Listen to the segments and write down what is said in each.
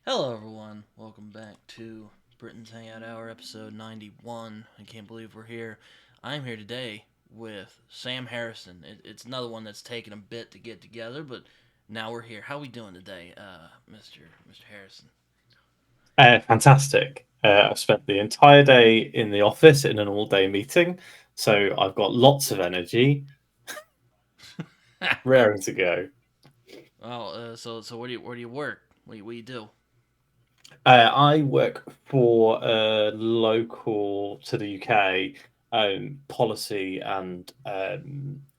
Hello, everyone. Welcome back to Britton's Hangout Hour, episode 91. I can't believe we're here. I'm here today with Sam Harrison. It's another one that's taken a bit to get together, but now we're here. How we doing today, Mr. Harrison? Fantastic. I've spent the entire day in the office in an all-day meeting, so I've got lots of energy, raring to go. So where do you work? What do you do? I work for a local to the UK policy and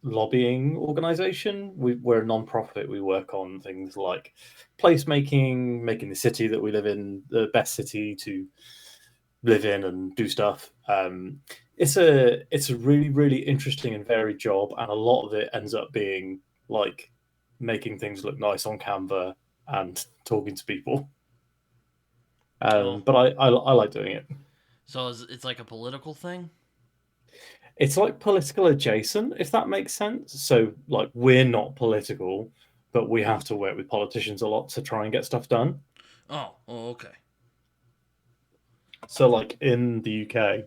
lobbying organisation. We're a non-profit. We work on things like placemaking, making the city that we live in the best city to live in and do stuff. It's a really interesting and varied job, and a lot of it ends up being like making things look nice on Canva and talking to people. Oh, But I like doing it. so it's like a political thing? It's like political adjacent, if that makes sense. So like we're not political, but we have to work with politicians a lot to try and get stuff done. Oh, okay. So like in the UK,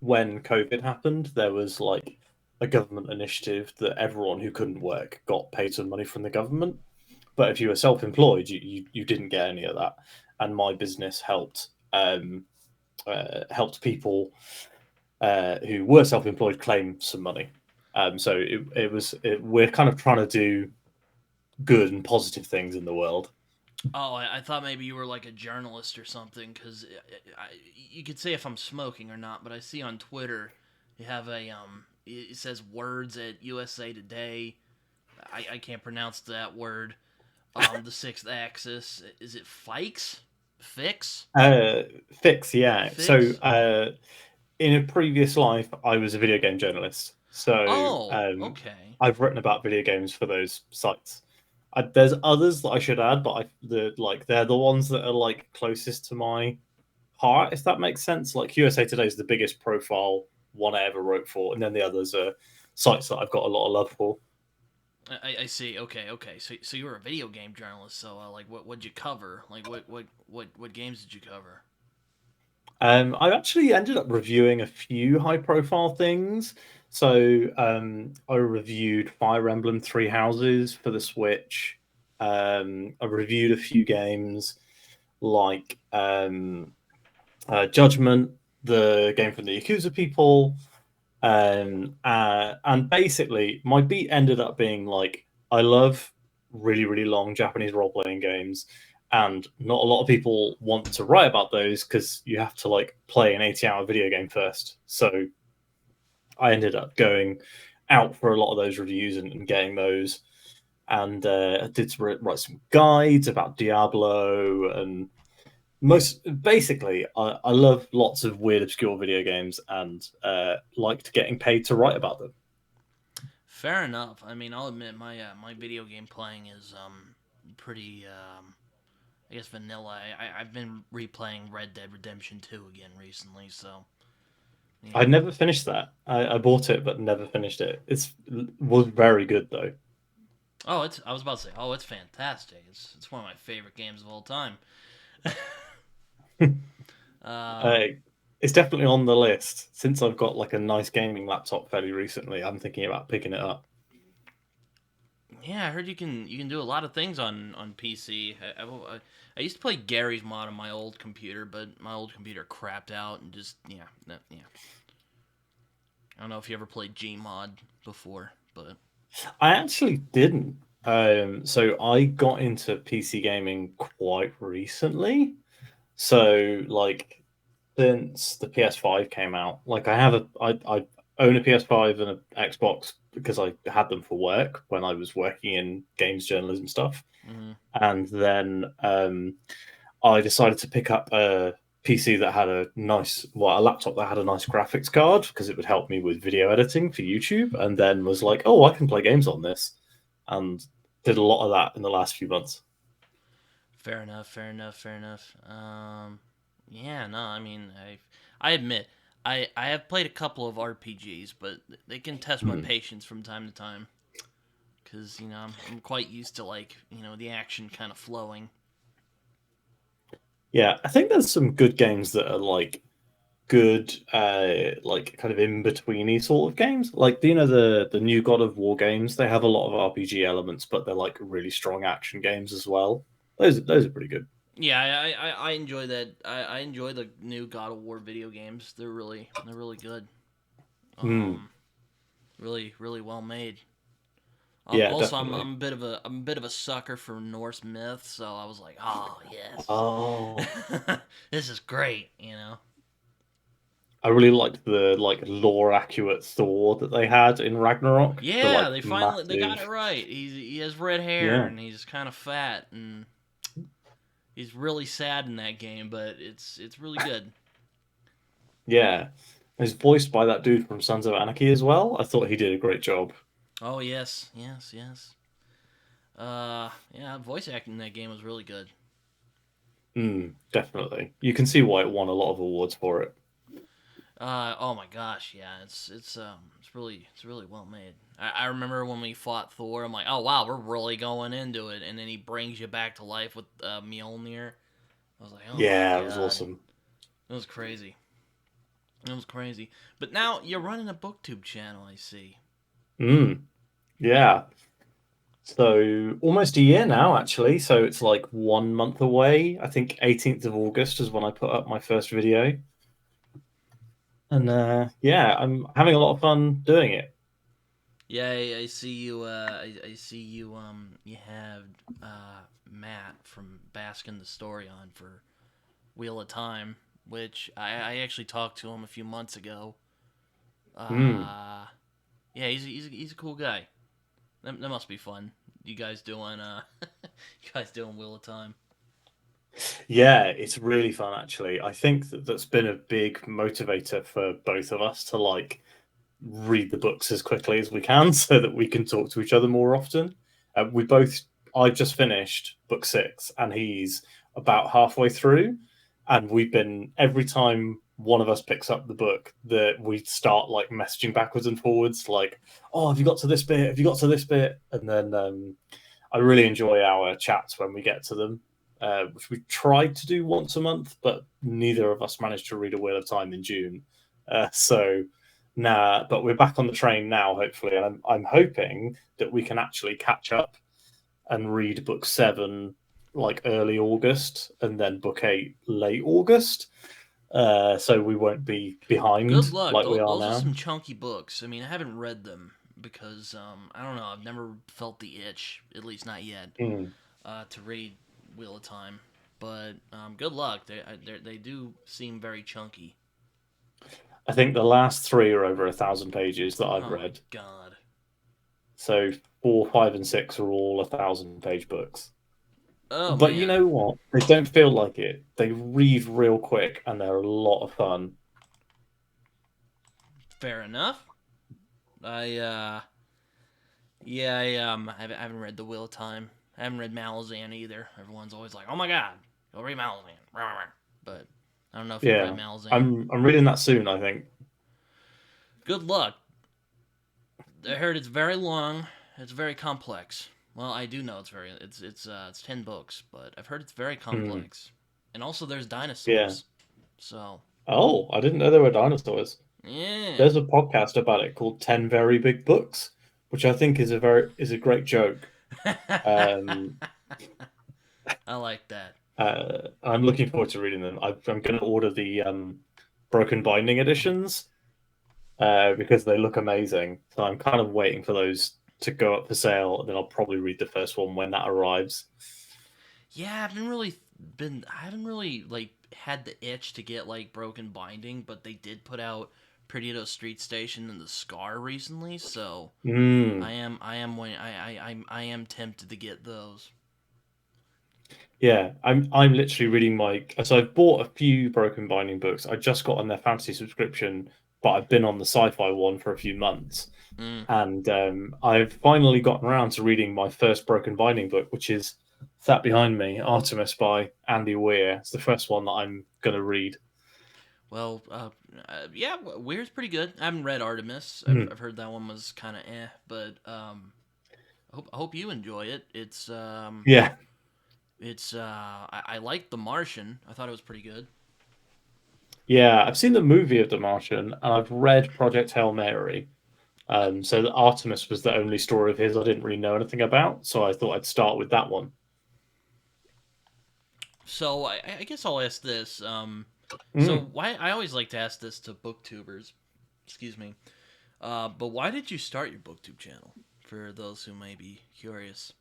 when COVID happened, there was like a government initiative that everyone who couldn't work got paid some money from the government. But if you were self-employed, you didn't get any of that. And my business helped people who were self-employed claim some money. We're kind of trying to do good and positive things in the world. Oh, I thought maybe you were like a journalist or something, because you could say if I'm smoking or not, but I see on Twitter you have it says words at USA Today. I can't pronounce that word. The sixth axis. Is it Fikes? Fix? Uh, Fix, yeah. So Fix? in a previous life, I was a video game journalist. So Oh, okay. I've written about video games for those sites. There's others that I should add, but they're the ones that are like closest to my heart, if that makes sense. Like USA Today is the biggest profile one I ever wrote for, and then the others are sites that I've got a lot of love for. I see. Okay. So you were a video game journalist. So like, what'd you cover? Like, what games did you cover? I actually ended up reviewing a few high-profile things. So I reviewed Fire Emblem Three Houses for the Switch. I reviewed a few games like Judgment, the game from the Yakuza people. And basically, my beat ended up being like, I love really long Japanese role playing games, and not a lot of people want to write about those because you have to like play an 80-hour video game first. So I ended up going out for a lot of those reviews and getting those, and I did write some guides about Diablo and most basically, I love lots of weird, obscure video games and liked getting paid to write about them. Fair enough. I mean, I'll admit my video game playing is pretty I guess vanilla. I've been replaying Red Dead Redemption 2 again recently, so I yeah. never finished that. I bought it, but never finished it. It was very good though. Oh, it's I was about to say, oh, it's fantastic. It's one of my favorite games of all time. uh, um, it's definitely on the list. Since I've got like a nice gaming laptop fairly recently, I'm thinking about picking it up. yeah, I heard you can do a lot of things on PC. I used to play Gary's mod on my old computer, but my old computer crapped out and just yeah. I don't know if you ever played Gmod before, but I actually didn't. So I got into PC gaming quite recently. So like since the PS5 came out. Like I own a PS5 and an Xbox because I had them for work when I was working in games journalism stuff. mhm. And then I decided to pick up a PC that had a laptop that had a nice graphics card because it would help me with video editing for YouTube. And then was like, oh, I can play games on this, and did a lot of that in the last few months. Fair enough. Yeah, no, I mean, I admit I have played a couple of RPGs, but they can test my Mhm. patience from time to time because I'm quite used to like the action kind of flowing. Yeah, I think there's some good games that are like good, like kind of in betweeny sort of games. Like, do you know the new God of War games? They have a lot of RPG elements, but they're like really strong action games as well. Those are pretty good. Yeah, I enjoy that. I enjoy the new God of War video games. They're really good. Hmm. Um, really well made. Yeah, Also, definitely. I'm a bit of a sucker for Norse myth, so I was like, oh yes, Oh, this is great. You know. I really liked the like lore accurate Thor that they had in Ragnarok. The Yeah, like they got it massive. right. He has red hair Yeah, and he's kind of fat and he's really sad in that game, but it's really good. yeah. He's voiced by that dude from Sons of Anarchy as well. I thought he did a great job. Oh yes. Yeah, voice acting in that game was really good. Definitely. You can see why it won a lot of awards for it. Oh my gosh, yeah, it's really well made. I remember when we fought Thor. I'm like, oh wow, we're really going into it, and then he brings you back to life with Mjolnir. I was like, oh my Yeah, it was god, awesome. it was crazy. It was crazy. But now you're running a BookTube channel, I see. Mm, yeah. So almost a year now, actually. So it's like 1 month away. I think 18th of August is when I put up my first video. And yeah, I'm having a lot of fun doing it. Yeah, I see you. I see you. You have Matt from Baskin the Story on for Wheel of Time, which I actually talked to him a few months ago. Mm. Uh, yeah, he's a cool guy. That must be fun. You guys doing you guys doing Wheel of Time? Yeah, it's really fun actually. I think that that's been a big motivator for both of us to like read the books as quickly as we can so that we can talk to each other more often. We both, I just finished book six and he's about halfway through. And we've been, every time one of us picks up the book, that we start like messaging backwards and forwards, like, oh, have you got to this bit? Have you got to this bit? And then I really enjoy our chats when we get to them. Which we tried to do once a month, but neither of us managed to read A Wheel of Time in June. So nah, but we're back on the train now, hopefully, and I'm hoping that we can actually catch up and read book seven like early August, and then book eight late August. So we won't be Good behind luck. like we are Those are now. some chunky books. I mean, I haven't read them because I don't know. I've never felt the itch, at least not yet, Mm. to read Wheel of Time. But good luck. They do seem very chunky. I think the last three are over 1,000 pages that I've Oh my read. god. So four, five, and six are all 1,000 page books. Oh But you man. know what? They don't feel like it. They read real quick and they're a lot of fun. Fair enough. I yeah, I haven't read The Wheel of Time. I haven't read Malazan either. Everyone's always like, "Oh my god, go read Malazan." But I don't know if you've read Yeah. Malazan. I'm reading that soon, I think. Good luck. I heard it's very long. It's very complex. Well, I do know it's 10 books, but I've heard it's very Hmm. complex. And also, there's Yeah. dinosaurs. So Oh, I didn't know there were dinosaurs. yeah. There's a podcast about it called 10 Very Big Books, which I think is a great joke. Um, I like that. I'm looking forward to reading them. I'm going to order the Broken Binding editions because they look amazing. So I'm kind of waiting for those to go up for sale, and then I'll probably read the first one when that arrives. Yeah, I haven't really like had the itch to get like Broken Binding, but they did put out Perdido Street Station and The Scar recently, so Mm, I am tempted to get those. yeah, I'm literally reading my. So I've bought a few Broken Binding books. I just got on their fantasy subscription, but I've been on the sci-fi one for a few months. Mm. And I've finally gotten around to reading my first Broken Binding book, which is that behind me, Artemis by Andy Weir. It's the first one that I'm going to read. Well, yeah, Weir's pretty good. I haven't read Artemis. Hmm. I've heard that one was kind of but I hope you enjoy it. Yeah, It's I liked The Martian. I thought it was pretty good. Yeah, I've seen the movie of The Martian, and I've read Project Hail Mary. Uh, So the Artemis was the only story of his I didn't really know anything about, so I thought I'd start with that one. So I guess I'll ask this. So Mm. why I always like to ask this to booktubers. Excuse me. But why did you start your booktube channel? For those who may be curious.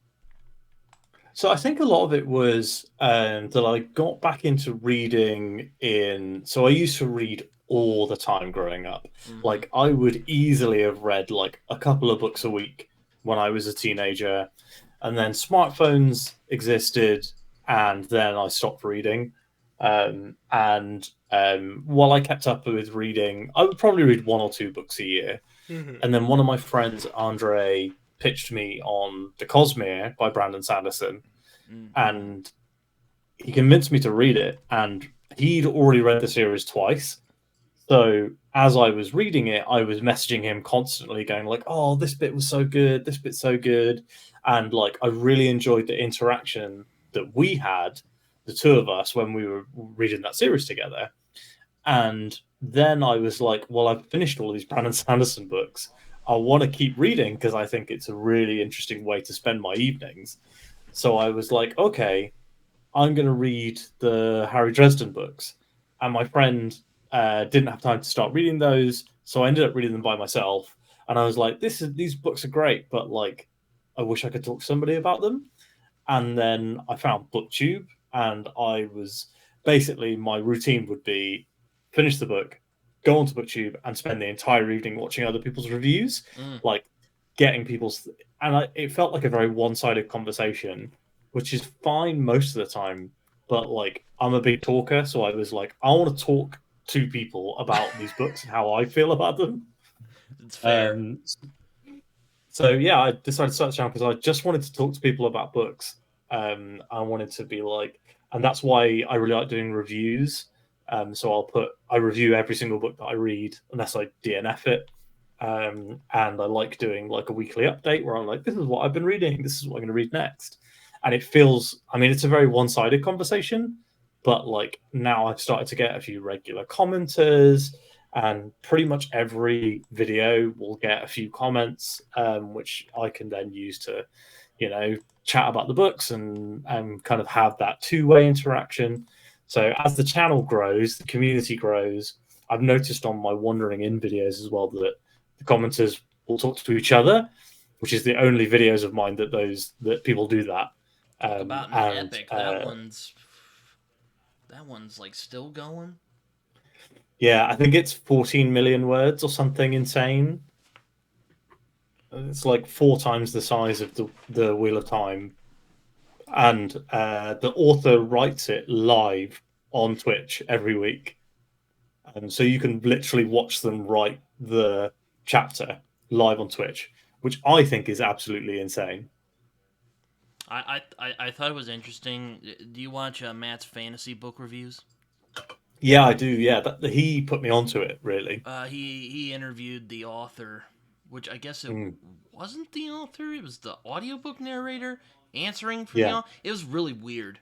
So I think a lot of it was that I got back into reading in. So I used to read all the time growing up. Mm-hmm. Like I would easily have read like a couple of books a week when I was a teenager, and then smartphones existed, and then I stopped reading. And while I kept up with reading, I would probably read one or two books a year. Mm-hmm. And then one of my friends, Andre, pitched me on The Cosmere by Brandon Sanderson, Mm-hmm. and he convinced me to read it. And he'd already read the series twice. So as I was reading it, I was messaging him constantly, going like, "Oh, this bit was so good. This bit's so good," and like I really enjoyed the interaction that we had, the two of us, when we were reading that series together. And then I was like, "Well, I've finished all these Brandon Sanderson books. I want to keep reading because I think it's a really interesting way to spend my evenings." So I was like, "Okay, I'm going to read the Harry Dresden books." And my friend didn't have time to start reading those, so I ended up reading them by myself. And I was like, these books are great, but like, I wish I could talk to somebody about them." And then I found BookTube, and I was basically my routine would be finish the book, go onto BookTube, and spend the entire evening watching other people's reviews, Mm. like getting people's. And it felt like a very one-sided conversation, which is fine most of the time. But like, I'm a big talker, so I was like, I want to talk to people about these books and how I feel about them. It's fair. Um, so yeah, I decided to start the channel because I just wanted to talk to people about books. I wanted to be like, and that's why I really like doing reviews. So I review every single book that I read unless I DNF it. And I like doing like a weekly update where I'm like, this is what I've been reading, this is what I'm going to read next. And it feels, I mean, it's a very one-sided conversation, but like now I've started to get a few regular commenters, and pretty much every video will get a few comments, which I can then use to, chat about the books and kind of have that two-way interaction. So as the channel grows, the community grows. I've noticed on my wandering in videos as well that the commenters will talk to each other, which is the only videos of mine that people do that. Talk about an And epic. That one's like still going. Yeah, I think it's 14 million words or something insane. It's like four times the size of the Wheel of Time, and the author writes it live on Twitch every week, and so you can literally watch them write the chapter live on Twitch, which I think is absolutely insane. I thought it was interesting. Do you watch Matt's fantasy book reviews? Yeah, I do. Yeah, he put me onto it. Really. He interviewed the author, which I guess it Mm, wasn't the author. It was the audiobook narrator answering for the yeah, author. It was really weird.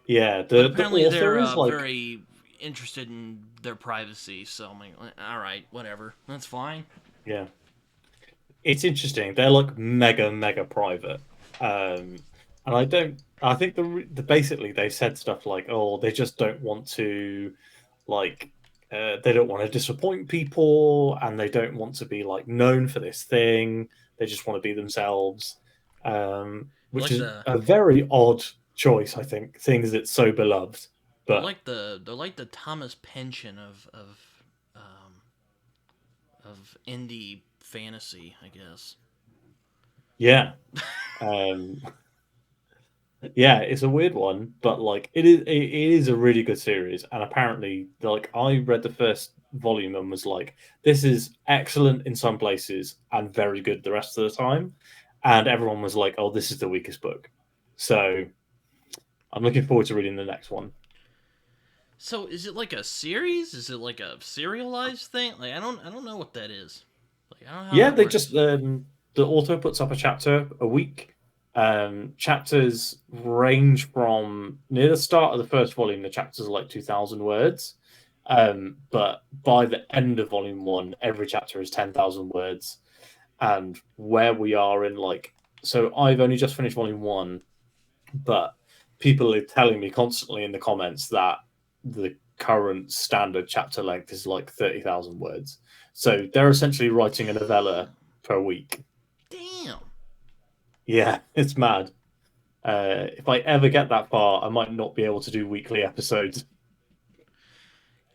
yeah. But The apparently author they're is like, very interested in their privacy. So I'm like, all right, whatever, that's fine. yeah. It's interesting. They're like mega, mega private. And I don't. I think basically they said stuff like, "Oh, they just don't want to, like, they don't want to disappoint people, and they don't want to be like known for this thing. They just want to be themselves," They're which like is the a very odd choice. I think, things that's so beloved, but they're like the Thomas Pynchon um, of indie fantasy, I guess. yeah. Um, Yeah, it's a weird one, but like it is a really good series. And apparently, like I read the first volume and was like, this is excellent in some places and very good the rest of the time. And everyone was like, oh, this is the weakest book. So I'm looking forward to reading the next one. So is it like a series? Is it like a serialized thing? Like I don't know what that is. Like I don't know how Yeah, that they just works. the author puts up a chapter a week, Chapters range from near the start of the first volume, the chapters are like 2,000 words. But by the end of volume one, every chapter is 10,000 words. And where we are in so I've only just finished volume one, but people are telling me constantly in the comments that the current standard chapter length is like 30,000 words. So they're essentially writing a novella Damn. per week. Damn. Yeah, it's mad. If I ever get that far, I might not be able to do weekly episodes.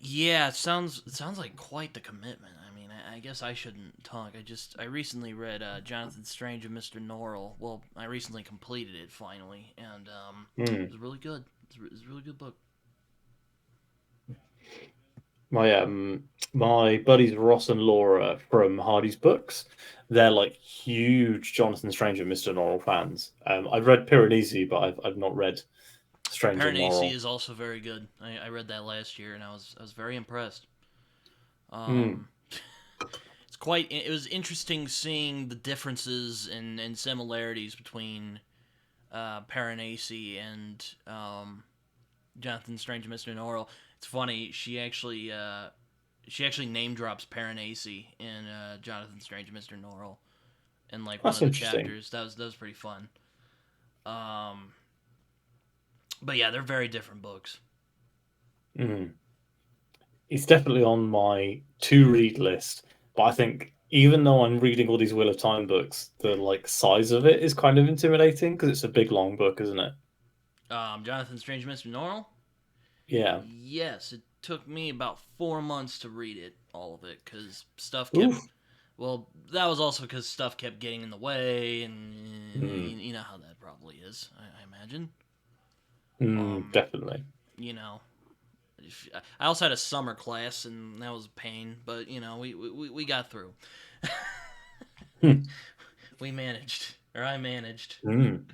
Yeah, it sounds like quite the commitment. I mean, I guess I shouldn't talk. I recently read Jonathan Strange and Mr. Norrell. Well, I recently completed it finally, and it Mm. was really good. It's a really good book. My buddies Ross and Laura from Hardy's Books, they're like huge Jonathan Strange and Mr. Norrell fans. I've read Piranesi, but I've not read Strange and Parent AC Norrell. is also very good. I read that last year, and I was very impressed. Mm. Um, it's quite. It was interesting seeing the differences and similarities between Paranasi and Jonathan Strange and Mr. Norrell. It's funny. She actually name drops Paranasi in Jonathan Strange and Mr. Norrell in like one That's of the interesting. chapters. That was pretty fun. Um, but yeah, they're very different books. Mm. It's definitely on my to read list, but I think even though I'm reading all these Wheel of Time books, the size of it is kind of intimidating because it's a big long book, isn't it? Jonathan Strange and Mr. Norrell. Yeah. Yes, it took me about 4 months to read it, all of it, because stuff kept. Oof. Well, that was also because stuff kept getting in the way, and Mm. you know how that probably is. I imagine. Mm, Um, definitely. you know, I also had a summer class, and that was a pain, but we got through. Hmm. We managed, or I managed. Mm.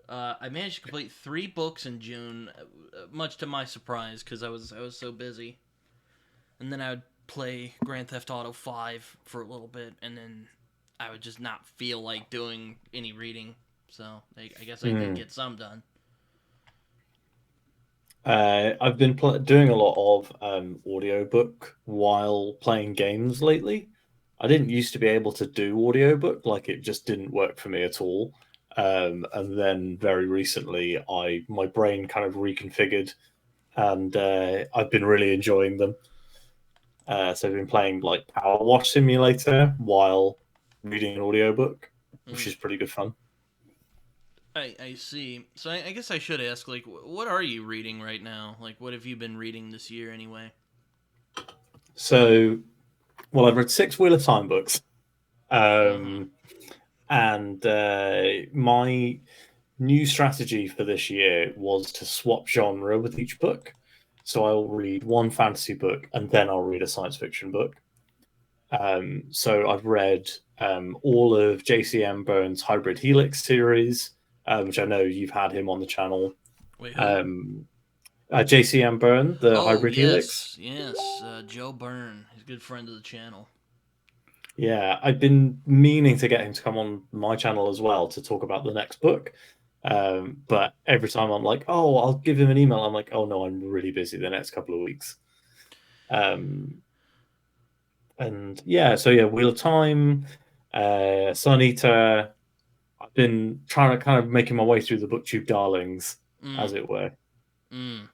I managed to complete 3 books in June, much to my surprise, because I was so busy. And then I would play Grand Theft Auto 5 for a little bit, and then I would just not feel like doing any reading. So I guess I did Mm. get some done. I've been doing a lot of audiobook while playing games lately. I didn't used to be able to do audiobook, like it just didn't work for me at all. And then very recently, I my brain kind of reconfigured, and I've been really enjoying them. So I've been playing like Power Wash Simulator while reading an audiobook, which Mm, is pretty good fun. I see. So I guess I should ask, like, what are you reading right now? Like, what have you been reading this year anyway? So, well, I've read six Wheel of Time books. Uh huh. Um, And my new strategy for this year was to swap genre with each book. So I'll read one fantasy book and then I'll read a science fiction book. So I've read all of JCM Burns' Hybrid Helix series, which I know you've had him on the channel. Wait, who? Um, JCM Byrne, the Oh Hybrid Helix. yes, yes. Joe Byrne. He's a good friend of the channel. Yeah, I've been meaning to get him to come on my channel as well to talk about the next book. But every time I'm like, oh, I'll give him an email. I'm like, oh no, I'm really busy the next couple of weeks. Um, and yeah, so yeah, Wheel of Time, Sun Eater. I've been trying to kind of making my way through the BookTube darlings, Mm, as it were. mm.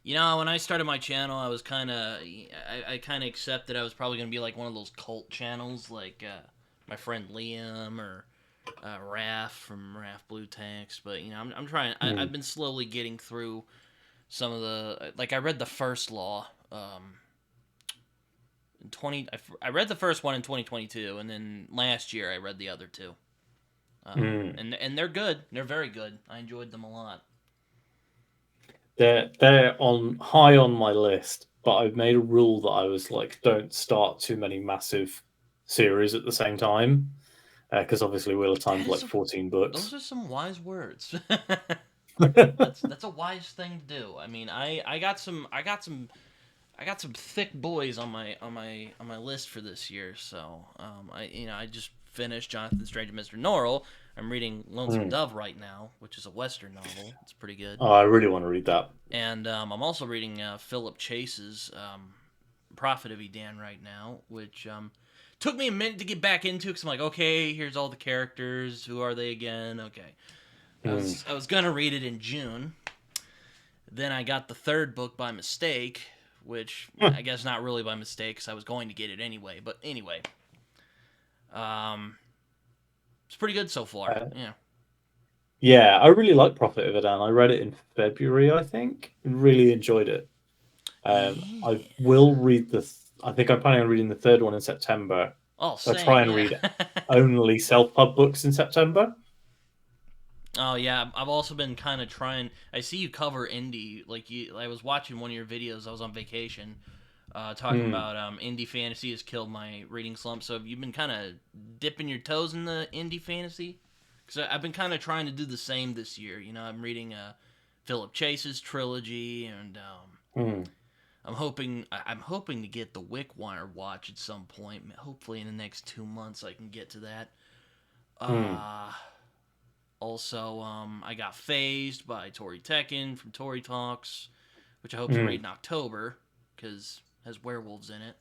Yeah, when I started my channel, I kind of accepted I was probably gonna be like one of those cult channels, like my friend Liam or Raph from Raph Blue Text. But I'm trying. I've Mm, been slowly getting through some of the like I read the first law. In 20, I read the first one in 2022, and then last year I read the other two. mm. And they're good. They're very good. I enjoyed them a lot. They're on high on my list, but I've made a rule that I was like, don't start too many massive series at the same time, because obviously Wheel of That Time's is like a 14 Those books. are some wise words. Mm. That's a wise thing to do. I mean, I got some thick boys on my list for this year. So I just finished Jonathan Strange and Mr. Norrell. I'm reading Lonesome Mm. Dove right now, which is a Western novel. It's pretty good. Oh, I really want to read that. And I'm also reading Philip Chase's Prophet of Edan right now, which took me a minute to get back into because I'm like, okay, here's all the characters. Who are they again? Okay. Mm. I was gonna read it in June. Then I got the third book by mistake, which I guess not really by mistake because I was going to get it anyway. But anyway, it's pretty good so far. Yeah. Yeah, I really like Prophet of Adan. I read it in February, I think. Really enjoyed it. I Yeah. will read I think I'm planning on reading the third one in September. Oh, So I try same. and Yeah. read only self-pub books in September. Oh yeah, I've also been kind of trying. I see you cover indie. Like I was watching one of your videos. I was on vacation, talking Mm. about indie fantasy has killed my reading slump. So have you been kind of dipping your toes in the indie fantasy? Because I've been kind of trying to do the same this year. You know, I'm reading Philip Chase's trilogy, and Mm. I'm hoping to get the Wickwire watch at some point. Hopefully in the next 2 months I can get to that. Mm. Uh Also, I got Phased by Tori Tekken from Tori Talks, which I hope to read Mm. in October because it has werewolves in it.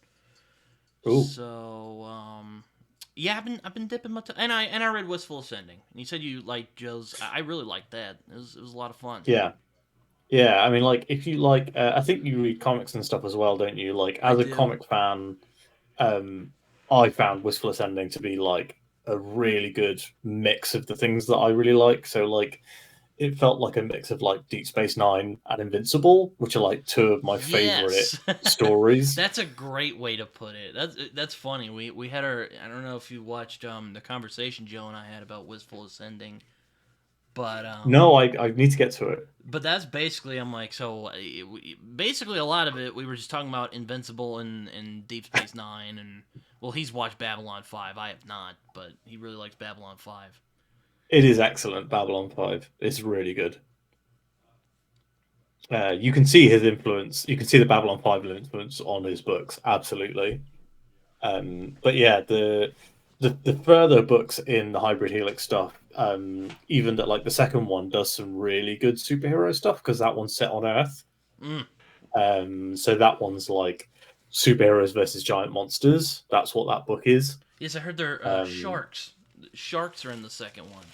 Ooh. So, yeah, I've been dipping my toe, and I read Wistful Ascending. And you said you liked Joe's. I really liked that. It was a lot of fun. Yeah. Yeah, I mean, like, if you like, I think you read comics and stuff as well, don't you? Like, I as a do. comic fan, um, I found Wistful Ascending to be like a really good mix of the things that I really like. So, like, it felt like a mix of like Deep Space Nine and Invincible, which are like two of my favorite Yes, stories. that's a great way to put it. That's funny. We had our. I don't know if you watched the conversation Joe and I had about Wistful Ascending, but No, I need to get to it. that's basically I'm like so basically a lot of it we were just talking about Invincible and Deep Space Nine and well he's watched Babylon 5. I have not, but he really likes Babylon 5. It is excellent, Babylon 5. It's really good. You can see his influence. You can see the Babylon 5 influence on his books, absolutely. But yeah, the further books in the Hybrid Helix stuff, even that like the second one does some really good superhero stuff because that one's set on Earth. Mm. So that one's like superheroes versus giant monsters. That's what that book is. Yes, I heard they're Um, sharks. Sharks are in the second one.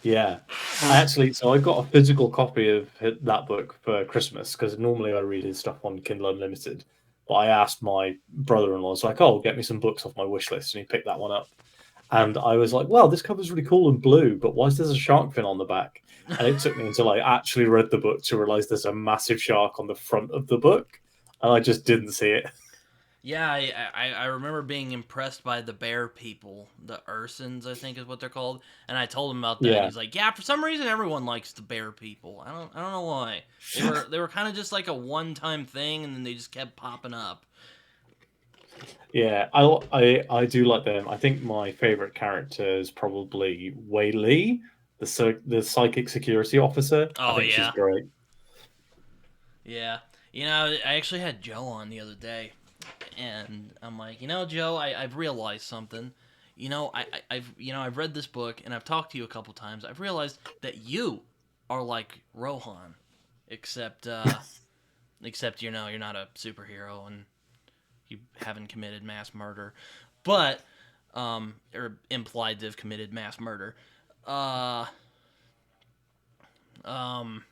yeah, so I got a physical copy of that book for Christmas because normally I read his stuff on Kindle Unlimited. But I asked my brother-in-law, "It's like, oh, get me some books off my wish list," and he picked that one up. And I was like, "Wow, this cover's really cool and blue, but why is there a shark fin on the back?" And it took me until I actually read the book to realize there's a massive shark on the front of the book, and I just didn't see it. Yeah, I remember being impressed by the bear people, the Ursins, I think is what they're called. And I told him about that, and Yeah, he's like, "Yeah, for some reason everyone likes the bear people. I don't know why. They were kind of just like a one time thing, and then they just kept popping up." yeah, I do like them. I think my favorite character is probably Wei Li, the psychic security officer. I Oh think she's yeah, great. yeah. You know, I actually had Joe on the other day, and I'm like, Joe, I've realized something. I've read this book, and I've talked to you a couple times. I've realized that you are like Rohan, except you're not a superhero and you haven't committed mass murder, but or implied to have committed mass murder. Uh, um,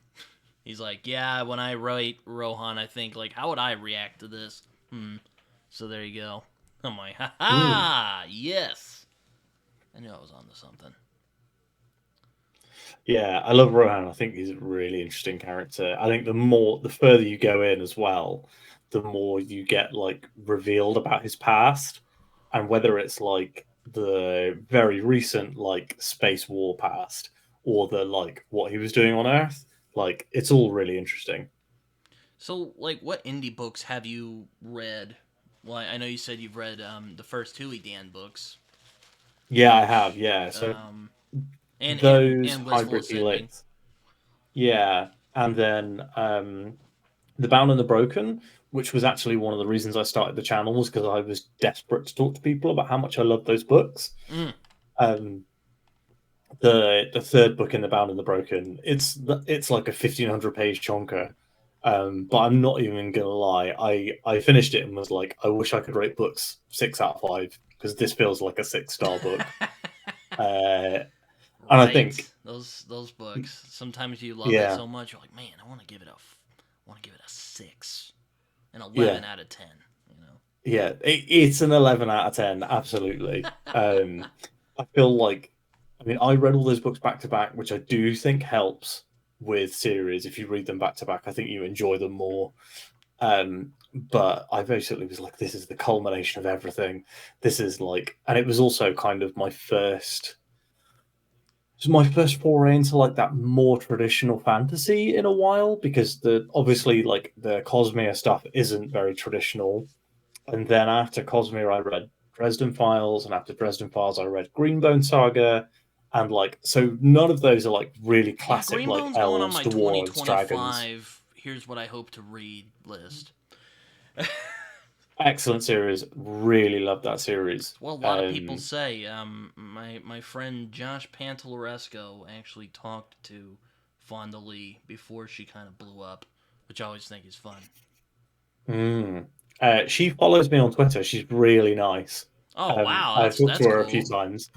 he's like, yeah. When I write Rohan, I think like, how would I react to this? So there you go. I'm like, ha Mm. ha, yes. I knew I was onto something. Yeah, I love Rohan. I think he's a really interesting character. I think the further you go in as well, the more you get like revealed about his past, and whether it's like the very recent like space war past or the like what he was doing on Earth, like it's all really interesting. So, like, what indie books have you read? Well, I know you said you've read the first two Edan books, Yeah, I have. Yeah, so um, and and those and Wistful hybrid Ascending. helix. Yeah, and then the Bound and the Broken, which was actually one of the reasons I started the channel, was because I was desperate to talk to people about how much I love those books. Mm. The third book in the Bound and the Broken, it's like a 1,500-page chonker. But I'm not even gonna lie, I finished it and was like, I wish I could rate books 6 out of 5 because this feels like a 6-star book. And I think those books. Sometimes you love it yeah, so much, you're like, man, I want to give it a 6, an yeah, 11 out of 10. You know. yeah, it's an 11 out of 10, absolutely. I feel like, I mean, I read all those books back to back, which I do think helps with series. If you read them back to back, I think you enjoy them more. But I basically was like, this is the culmination of everything. This is like, and it was also kind of my first foray into like that more traditional fantasy in a while, because the obviously like the Cosmere stuff isn't very traditional. And then after Cosmere, I read Dresden Files, and after Dresden Files, I read Greenbone Saga, and like so, none of those are like really Yeah, classic like Greenbone's going on elves, my dwarves, dragons. 2025. Here's what I hope to read list. Excellent series. Really love that series. Well, a lot of people say. My friend Josh Pantelleresco actually talked to Fonda Lee before she kind of blew up, which I always think is fun. mm. She follows me on Twitter. She's really nice. Oh wow, I've talked to that's her a few cool. times.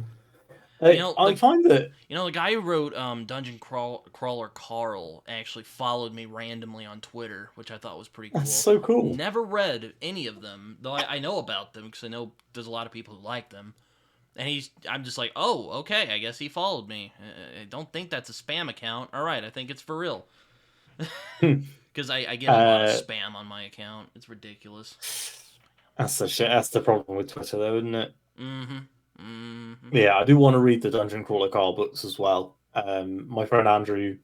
You know I the find that the guy who wrote Crawler Carl actually followed me randomly on Twitter, which I thought was pretty that's cool. so cool. Never read any of them, though I know about them because I know there's a lot of people who like them. And I'm just like, oh, okay, I guess he followed me. I don't think that's a spam account. All right, I think it's for real. Because I get a lot of uh, spam on my account. It's ridiculous. that's the shit. That's the problem with Twitter, though, isn't it? Mm-hmm. Mm-hmm. Yeah, I do want to read the Dungeon Crawler Carl books as well. My friend Andrew,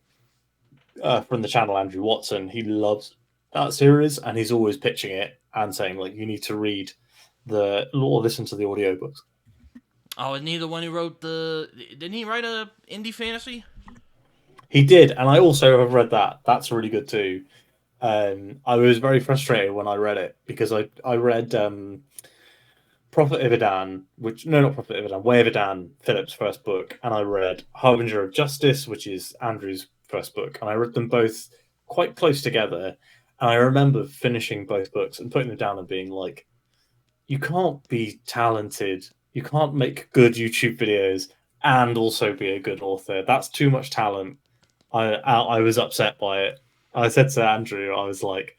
from the channel Andrew Watson, he loves that series, and he's always pitching it and saying like, you need to read the or listen to the audiobooks. Oh, isn't he the one who wrote the? Didn't he write a indie fantasy? He did, and I also have read that. That's really good too. I was very frustrated when I read it because I read Prophet Ivadan, which no, not Prophet Ivadan, Way of Idan, Philip's first book, and I read Harbinger of Justice, which is Andrew's first book, and I read them both quite close together. And I remember finishing both books and putting them down and being like, "You can't be talented. You can't make good YouTube videos and also be a good author. That's too much talent." I was upset by it. I said to Andrew, I was like,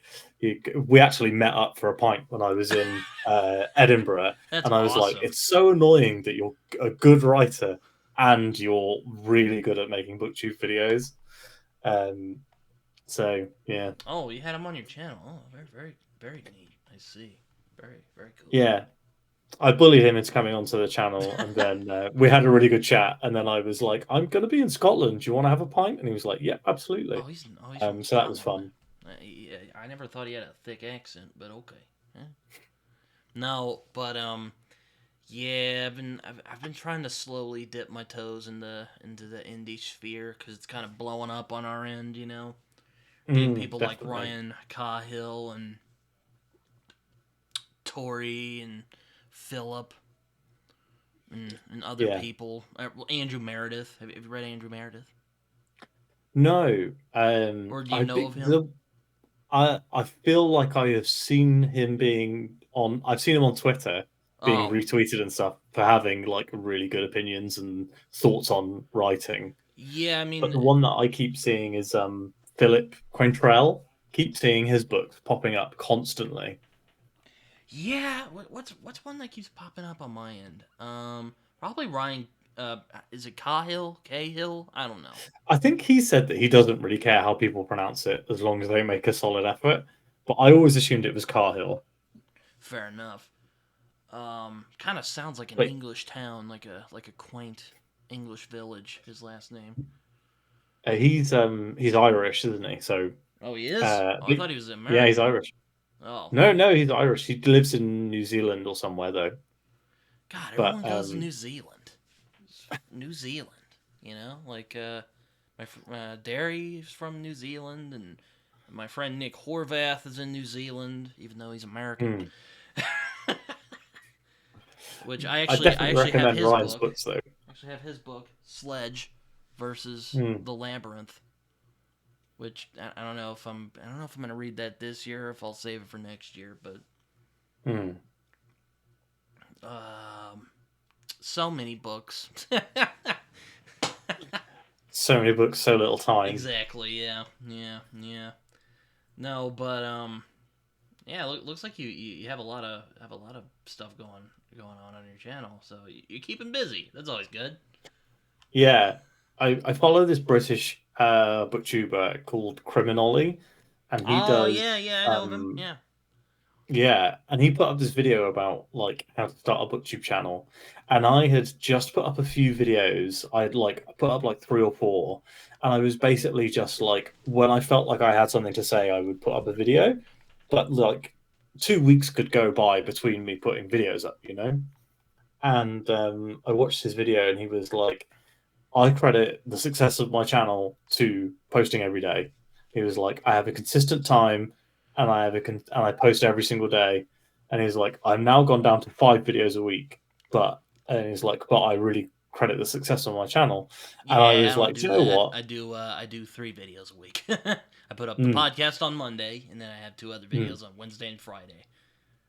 we actually met up for a pint when I was in Edinburgh, That's and I was like, awesome. it's so annoying that you're a good writer and you're really good at making BookTube videos. Um, so yeah, Oh, you had him on your channel. Oh, very, very, very neat. I see. Very, very cool. yeah. I bullied him into coming onto the channel, and then we had a really good chat. And then I was like, "I'm going to be in Scotland. Do you want to have a pint?" And he was like, "Yeah, absolutely." He's from So that was Scotland. fun. I never thought he had a thick accent, but okay. Yeah. No, but yeah, I've been trying to slowly dip my toes into the indie sphere because it's kind of blowing up on our end, you know. Getting people like Definitely. Ryan Cahill and Tori and Philip and other Yeah. people. Andrew Meredith. Have you read Andrew Meredith? No. Or do you I know think of him? I feel like I have seen him being on. I've seen him on Twitter being Oh, retweeted and stuff for having like really good opinions and thoughts on writing. yeah. I But mean, the one that I keep seeing is Philip Quintrell. Keep seeing his books popping up constantly. yeah. What's one that keeps popping up on my end? Probably Ryan. Is it Cahill? Cahill? I don't know. I think he said that he doesn't really care how people pronounce it as long as they make a solid effort. But I always assumed it was Carhill. Fair enough. Kind of sounds like an But English town, like a quaint English village. His last name. he's Irish, isn't he? So Oh, he is. uh, Oh, I but- thought he was yeah, he's American. Irish. Oh, No, he's Irish. He lives in New Zealand or somewhere though. God, But everyone goes to New Zealand. New Zealand, you know, like Derry's from New Zealand, and My friend Nick Horvath is in New Zealand, even though he's American. Hmm. Which I I definitely actually have recommend his Ryan's book. books, though. Actually have his book, Sledge versus Hmm. the Labyrinth. Which I don't know if I'm gonna read that this year or if I'll save it for next year, but Hmm. so many books. So many books, so little time. Exactly. Yeah. No, but yeah. Looks like you have a lot of stuff going on your channel, so you're keeping busy. That's always good. Yeah, I follow this British booktuber called Criminally, and he Oh does yeah, I know of him. Yeah. yeah, and he put up this video about like how to start a booktube channel, and I had just put up a few videos. I'd like put up like 3 or 4, and I was basically just like when I felt like I had something to say, I would put up a video, but like 2 weeks could go by between me putting videos up, you know. And I watched his video, and he was like, I credit the success of my channel to posting every day. He was like, I have a consistent time, and and I post every single day. And he's like, I've now gone down to 5 videos a week, and he's like, but I really credit the success of my channel. And I Yeah, was I don't like, do do you know that. what? I do 3 videos a week. I put up the Mm, podcast on Monday, and then I have 2 other mm. videos on Wednesday and Friday.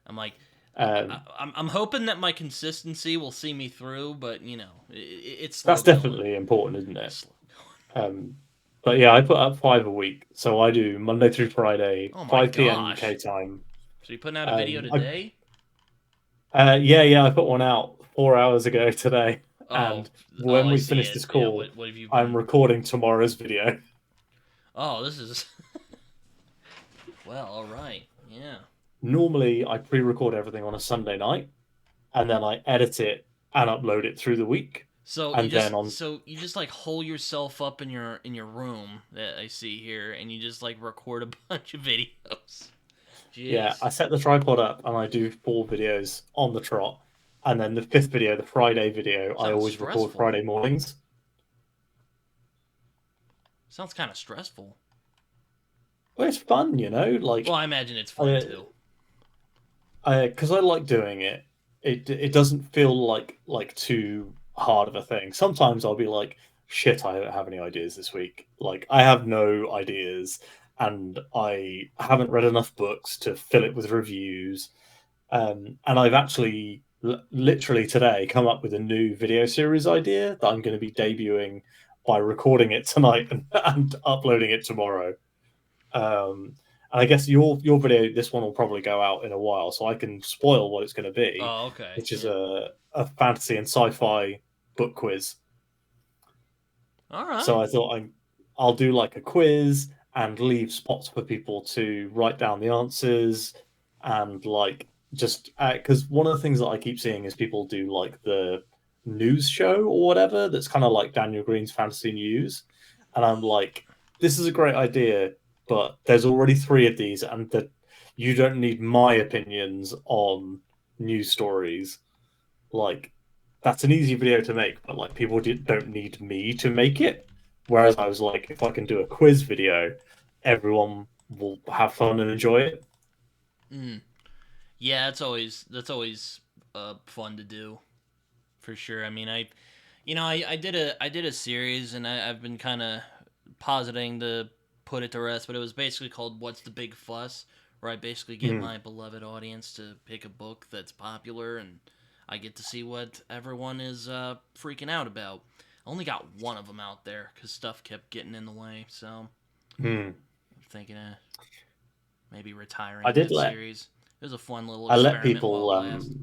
I'm like, Um, I'm hoping that my consistency will see me through, but it's slow that's going. definitely important, isn't It's it? slow going. But yeah, I put up 5 a week, so I do Monday through Friday, Oh my 5 p.m. gosh! UK time. So you're putting out a video I today? Yeah, I put one out 4 hours ago today, Oh, and when I we see finish it. this Yeah. call, What have you I'm been? recording tomorrow's video. Oh, this is. Well, all right. Yeah. Normally, I pre-record everything on a Sunday night, and then I edit it and upload it through the week, and then on So you just like hole yourself up in your room that I see here, and you just like record a bunch of videos. yeah, Jeez, I set the tripod up and I do 4 videos on the trot, and then the fifth video, the Friday video, I sounds always record stressful. Friday mornings. Sounds kind of stressful. Well, it's fun, you know, Well, like I imagine it's fun I, too. because I like doing it. It doesn't feel like too hard of a thing. Sometimes I'll be like, shit, I don't have any ideas this week. Like I have no ideas, and I haven't read enough books to fill it with reviews. And I've actually literally today come up with a new video series idea that I'm going to be debuting by recording it tonight and uploading it tomorrow. And I guess your video, this one will probably go out in a while, so I can spoil what it's going to be, Oh, okay. which is Yeah. a fantasy and sci-fi book quiz. All right. So I thought I'll do like a quiz and leave spots for people to write down the answers, and like just because one of the things that I keep seeing is people do like the news show or whatever that's kind of like Daniel Green's fantasy news, and I'm like, this is a great idea, but there's already 3 of these, and that you don't need my opinions on news stories. Like that's an easy video to make, but like people don't need me to make it. Whereas I was like, if I can do a quiz video, everyone will have fun and enjoy it. Mm. Yeah, that's always fun to do for sure. I mean, I did a series, and I've been kind of positing to put it to rest, but it was basically called "What's the Big Fuss," where I basically get Mm. my beloved audience to pick a book that's popular, and I get to see what everyone is freaking out about. I only got one of them out there because stuff kept getting in the way, so Mm. I'm thinking of maybe I retiring did that let series. It was a fun little I let experiment while people it lasted.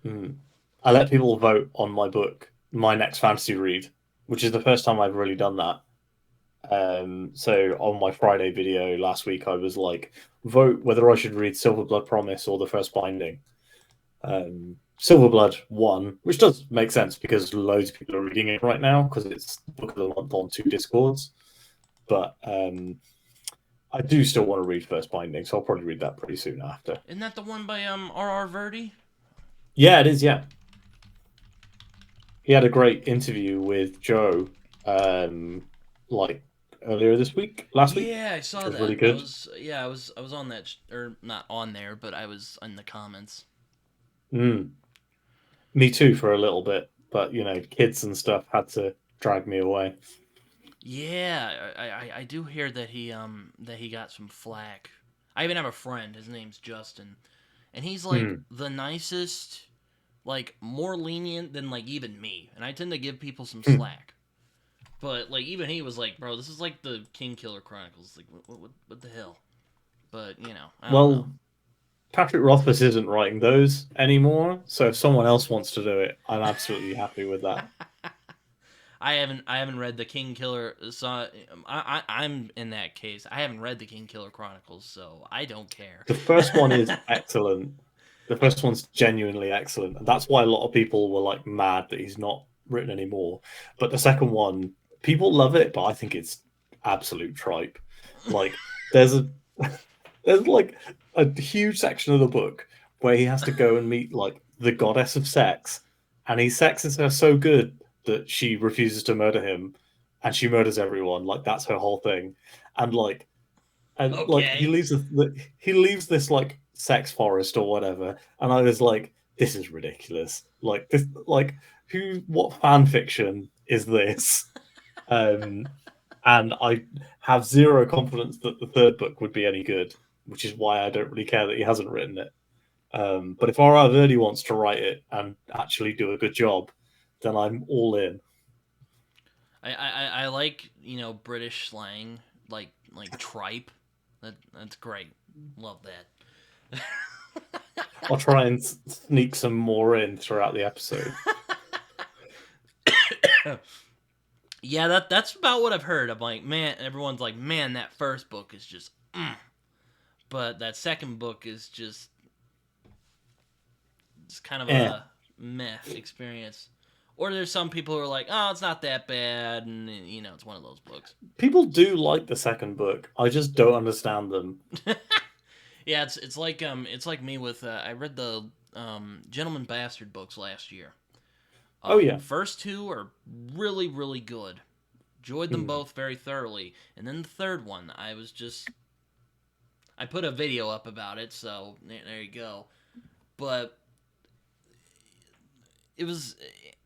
mm, I let people vote on my book, my next fantasy read, which is the first time I've really done that. So on my Friday video last week, I was like, vote whether I should read Silver Blood Promise or The First Binding. Silverblood won, which does make sense because loads of people are reading it right now because it's book of the month on 2 Discords. But I do still want to read First Binding, so I'll probably read that pretty soon after. Isn't that the one by R.R. Virdi? Yeah, it is. Yeah, he had a great interview with Joe, like earlier this week, last week, Yeah, I which saw was really that. I good. was I was on that or not on there, but I was in the comments. Mm. Me too for a little bit, but kids and stuff had to drag me away. Yeah, I do hear that he got some flack. I even have a friend. His name's Justin, and he's like Mm. the nicest, like more lenient than like even me. And I tend to give people some Hmm. slack. But like even he was like, bro, this is like the Kingkiller Chronicles. Like what the hell? But I don't know. Well, Patrick Rothfuss isn't writing those anymore, so if someone else wants to do it, I'm absolutely happy with that. I haven't read the Kingkiller. So I'm in that case. I haven't read the Kingkiller Chronicles, so I don't care. The first one is excellent. The first one's genuinely excellent, and that's why a lot of people were like mad that he's not written anymore. But the second one, people love it, but I think it's absolute tripe. Like there's a there's like a huge section of the book where he has to go and meet like the goddess of sex, and he sexes her so good that she refuses to murder him, and she murders everyone. Like that's her whole thing, and like Okay. he leaves this like sex forest or whatever, and I was like, this is ridiculous. Like this, like what fan fiction is this? Um, and I have zero confidence that the third book would be any good, which is why I don't really care that he hasn't written it. But if R.R. Virdi wants to write it and actually do a good job, then I'm all in. I like British slang like tripe. That's great. Love that. I'll try and sneak some more in throughout the episode. Yeah, that's about what I've heard. I'm like, man, everyone's like, man, that first book is just, but that second book is just kind of Eh. a meh experience. Or there's some people who are like, oh, it's not that bad, and it's one of those books. People do like the second book. I just don't understand them. Yeah, it's like me with I read the Gentleman Bastard books last year. Oh yeah. First two are really good. Enjoyed them Hmm. both very thoroughly, and then the third one, I put a video up about it, so there you go. But it was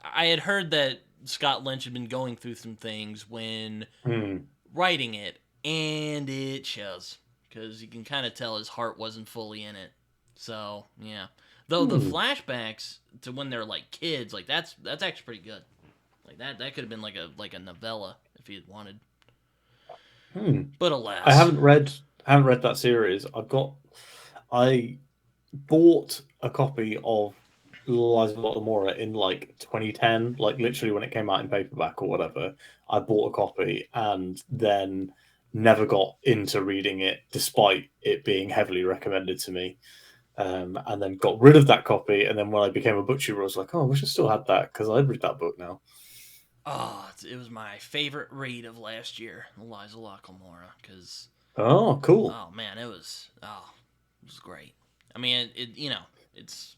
I had heard that Scott Lynch had been going through some things when Hmm. writing it, and it shows because you can kind of tell his heart wasn't fully in it. So yeah, though the Hmm. flashbacks to when they're like kids, like that's actually pretty good. Like that could have been like a novella if he had wanted. Hmm. But I alas, haven't read that series. I bought a copy of Lies of Mora in like 2010, like literally when it came out in paperback or whatever. I bought a copy and then never got into reading it, despite it being heavily recommended to me. And then got rid of that copy. And then when I became a booktuber, I was like, oh, I wish I still had that because I'd read that book now. oh, it was my favorite read of last year, Eliza Lockelmora, because Oh, cool. oh man, it was great. I mean, it's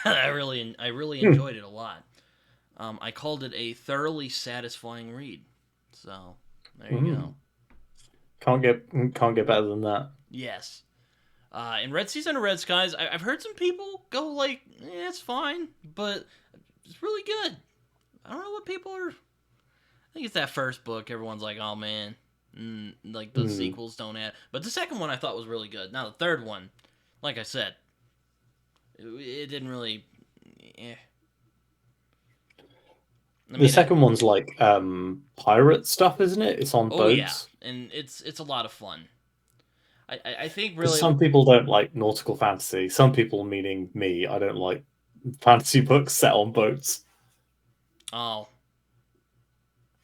I really Hmm. enjoyed it a lot. I called it a thoroughly satisfying read. So there you Hmm. go. Can't get better than that. Yes. In Red Seas Under Red Skies, I've heard some people go like, it's fine, but it's really good. I don't know what people are. I think it's that first book. Everyone's like, oh man, like the Hmm. sequels don't add. But the second one I thought was really good. Now the third one, like I said, it didn't really. Eh. I The mean, second one's like pirate stuff, isn't it? It's on oh yeah, boats. and it's a lot of fun. I think Because really. some people don't like nautical fantasy. Some people, meaning me, I don't like fantasy books set on boats. Oh.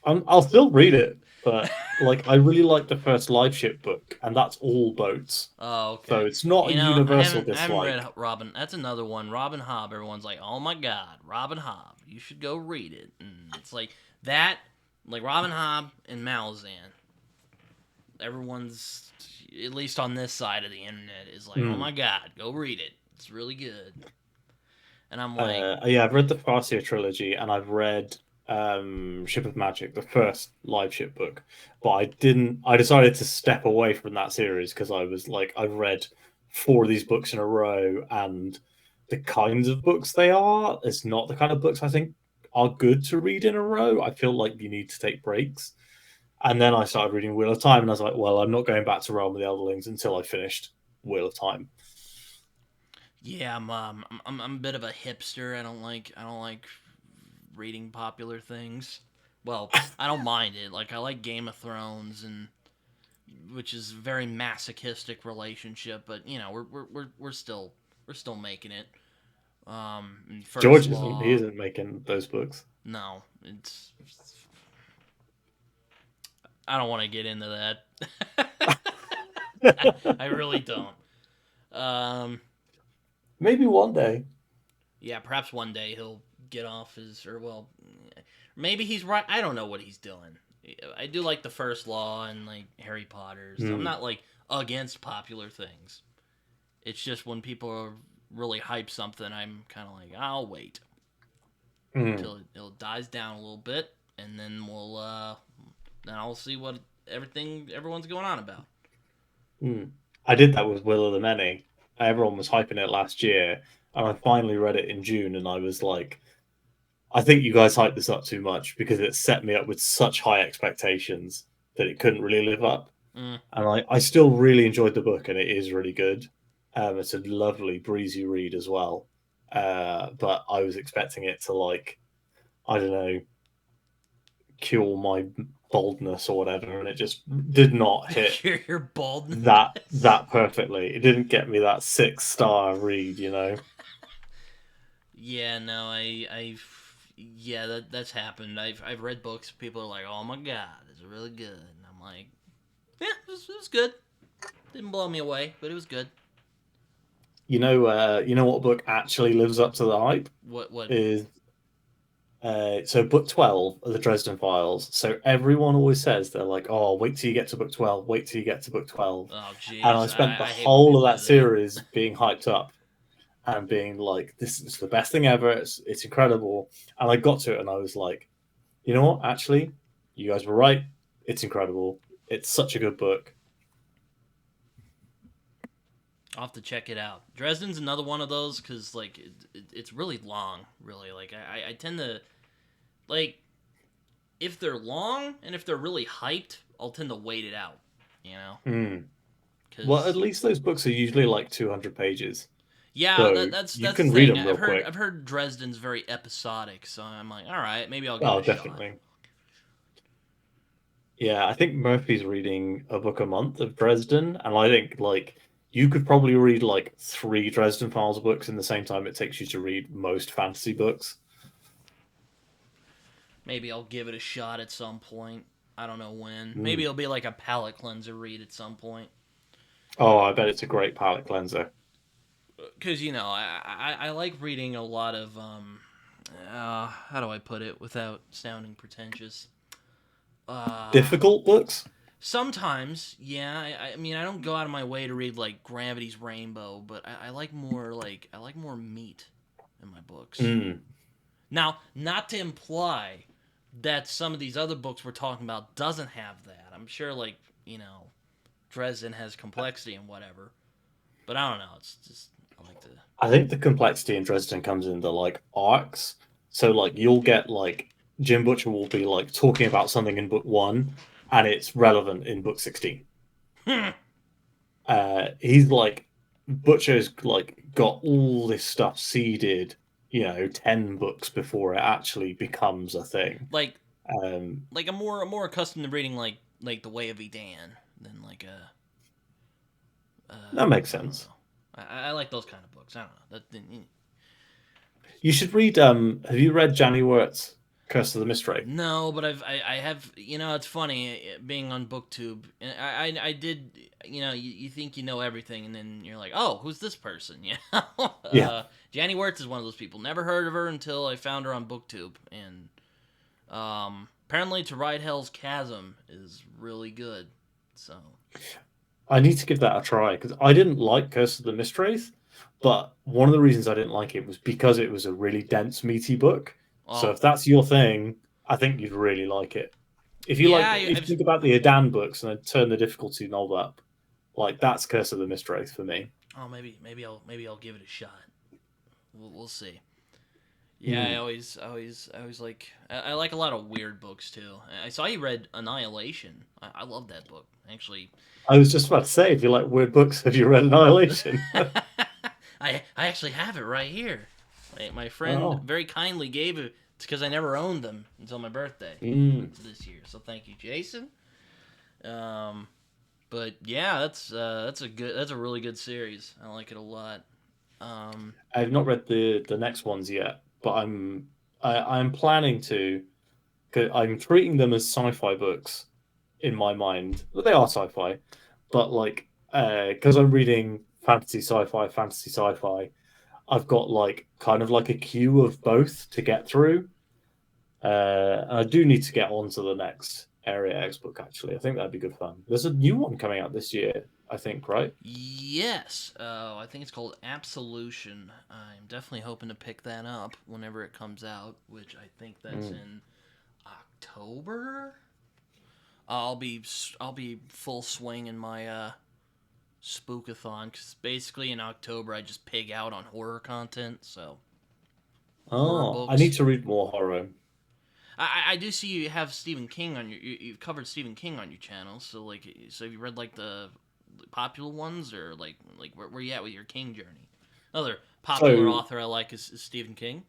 I'll still read it, but like I really like the first live ship book, and that's all boats. Oh, So okay. it's not a universal I haven't read dislike. Robin. That's another one. Robin Hobb. Everyone's like, oh my god, Robin Hobb. You should go read it. And it's like that, like Robin Hobb and Malazan. Everyone's, at least on this side of the internet, is like, oh Hmm. my god, go read it. It's really good. And I'm like, Yeah, I've read the Farsia trilogy, and I've read. Ship of Magic, the first live ship book, but I didn't. I decided to step away from that series because I was like, I've read 4 of these books in a row, and the kinds of books they are is not the kind of books I think are good to read in a row. I feel like you need to take breaks. And then I started reading Wheel of Time, and I was like, well, I'm not going back to Realm of the Elderlings until I finished Wheel of Time. Yeah, I'm a bit of a hipster. I don't like reading popular things. Well, I don't mind it. Like I like Game of Thrones, and which is a very masochistic relationship, but you know we're still making it. First George isn't. He Law, isn't making those books. no, it's I don't want to get into that. I really don't. Um, Maybe one day. yeah, perhaps one day he'll get off his, or well, maybe he's right. I don't know what he's doing. I do like the First Law and like Harry Potter's. I'm not like against popular things. It's just when people are really hype something, I'm kind of like, I'll wait until it dies down a little bit, and then then I'll see what everyone's going on about. I did that with Will of the Many. Everyone was hyping it last year, and I finally read it in June, and I was like, I think you guys hyped this up too much because it set me up with such high expectations that it couldn't really live up. Mm. And I still really enjoyed the book, and it is really good. It's a lovely, breezy read as well. But I was expecting it to, like, I don't know, cure my boldness or whatever, and it just did not hit Your baldness. that perfectly. It didn't get me that 6-star read, you know. Yeah, no, yeah, that's happened. I've read books. People are like, "Oh my god, it's really good," and I'm like, "Yeah, it was good. Didn't blow me away, but it was good." You know what book actually lives up to the hype What? is so book 12 of the Dresden Files. So everyone always says they're like, "Oh, wait till you get to book 12. Wait till you get to book 12." Oh, And I jeez, spent the I hate when whole of people that do that. series being hyped up and being like, "This is the best thing ever. It's incredible." And I got to it, and I was like, "You know what? Actually, you guys were right. It's incredible. It's such a good book." I'll have to check it out. Dresden's another one of those because like it's really long. Really, like I tend to like if they're long and if they're really hyped, I'll tend to wait it out. You know, Well, at because least those books are usually like 200 pages, yeah, so that's you the can read thing. them I've real heard quick. I've heard Dresden's very episodic, so I'm like, all right, maybe I'll give it Oh, a shot. definitely. Yeah, I think Murphy's reading a book a month of Dresden, and I think like you could probably read like 3 Dresden Files books in the same time it takes you to read most fantasy books. Maybe I'll give it a shot at some point. I don't know when. Maybe Mm. it'll be like a palate cleanser read at some point. Oh, I bet it's a great palate cleanser. Because you know, I like reading a lot of how do I put it without sounding pretentious? Uh, Difficult books? Sometimes, yeah. I mean, I don't go out of my way to read like Gravity's Rainbow, but I like more meat in my books. Mm. Now, not to imply that some of these other books we're talking about doesn't have that. I'm sure, like you know, Dresden has complexity and whatever, but I don't know. It's just I like to. I think the complexity in Dresden comes in the like arcs. So like you'll get like Jim Butcher will be like talking about something in book 1 and it's relevant in book 16. He's like Butcher's like got all this stuff seeded, 10 books before it actually becomes a thing. like Um, like I'm more accustomed to reading like The Way of Edan than like that makes I don't sense. know. I like those kind of books. I don't know. You should read. Have you read Janny Wirt's Curse of the Mystery? No, but I have you know it's funny being on BookTube. I did you know you think you know everything and then you're like oh who's this person Yeah, Janny Wirtz is one of those people. Never heard of her until I found her on BookTube and apparently To Ride Hell's Chasm is really good. So I need to give that a try because I didn't like Curse of the Mysteries, but one of the reasons I didn't like it was because it was a really dense, meaty book. So oh if that's your thing, I think you'd really like it. If you Yeah, like, if you think about the Adan books and then turn the difficulty knob up, like that's Curse of the Mistwraith for me. oh, maybe I'll give it a shot. We'll see. Yeah, Hmm. I always like. I like a lot of weird books too. I saw you read Annihilation. I love that book. Actually, I was just about to say, if you like weird books, have you read Annihilation? I actually have it right here. My friend Oh. very kindly gave it because I never owned them until my birthday Mm. this year. So thank you, Jason. Um, but yeah, that's a really good series. I like it a lot. Um, I've not read the next ones yet, but I'm planning to. 'Cause I'm treating them as sci-fi books in my mind. But they are sci-fi, but like because I'm reading fantasy sci-fi, I've got like kind of like a queue of both to get through. And I do need to get on to the next Area X book. Actually, I think that'd be good fun. There's a new one coming out this year, I think, right? yes, I think it's called Absolution. I'm definitely hoping to pick that up whenever it comes out, which I think that's Mm. in October. I'll be full swing in my spookathon because basically in October I just pig out on horror content. So horror Oh, I need books. to read more horror. I do see you have Stephen King on you've covered Stephen King on your channel. So have you read like the popular ones or like where you at with your King journey? Another popular So author I like is Stephen King.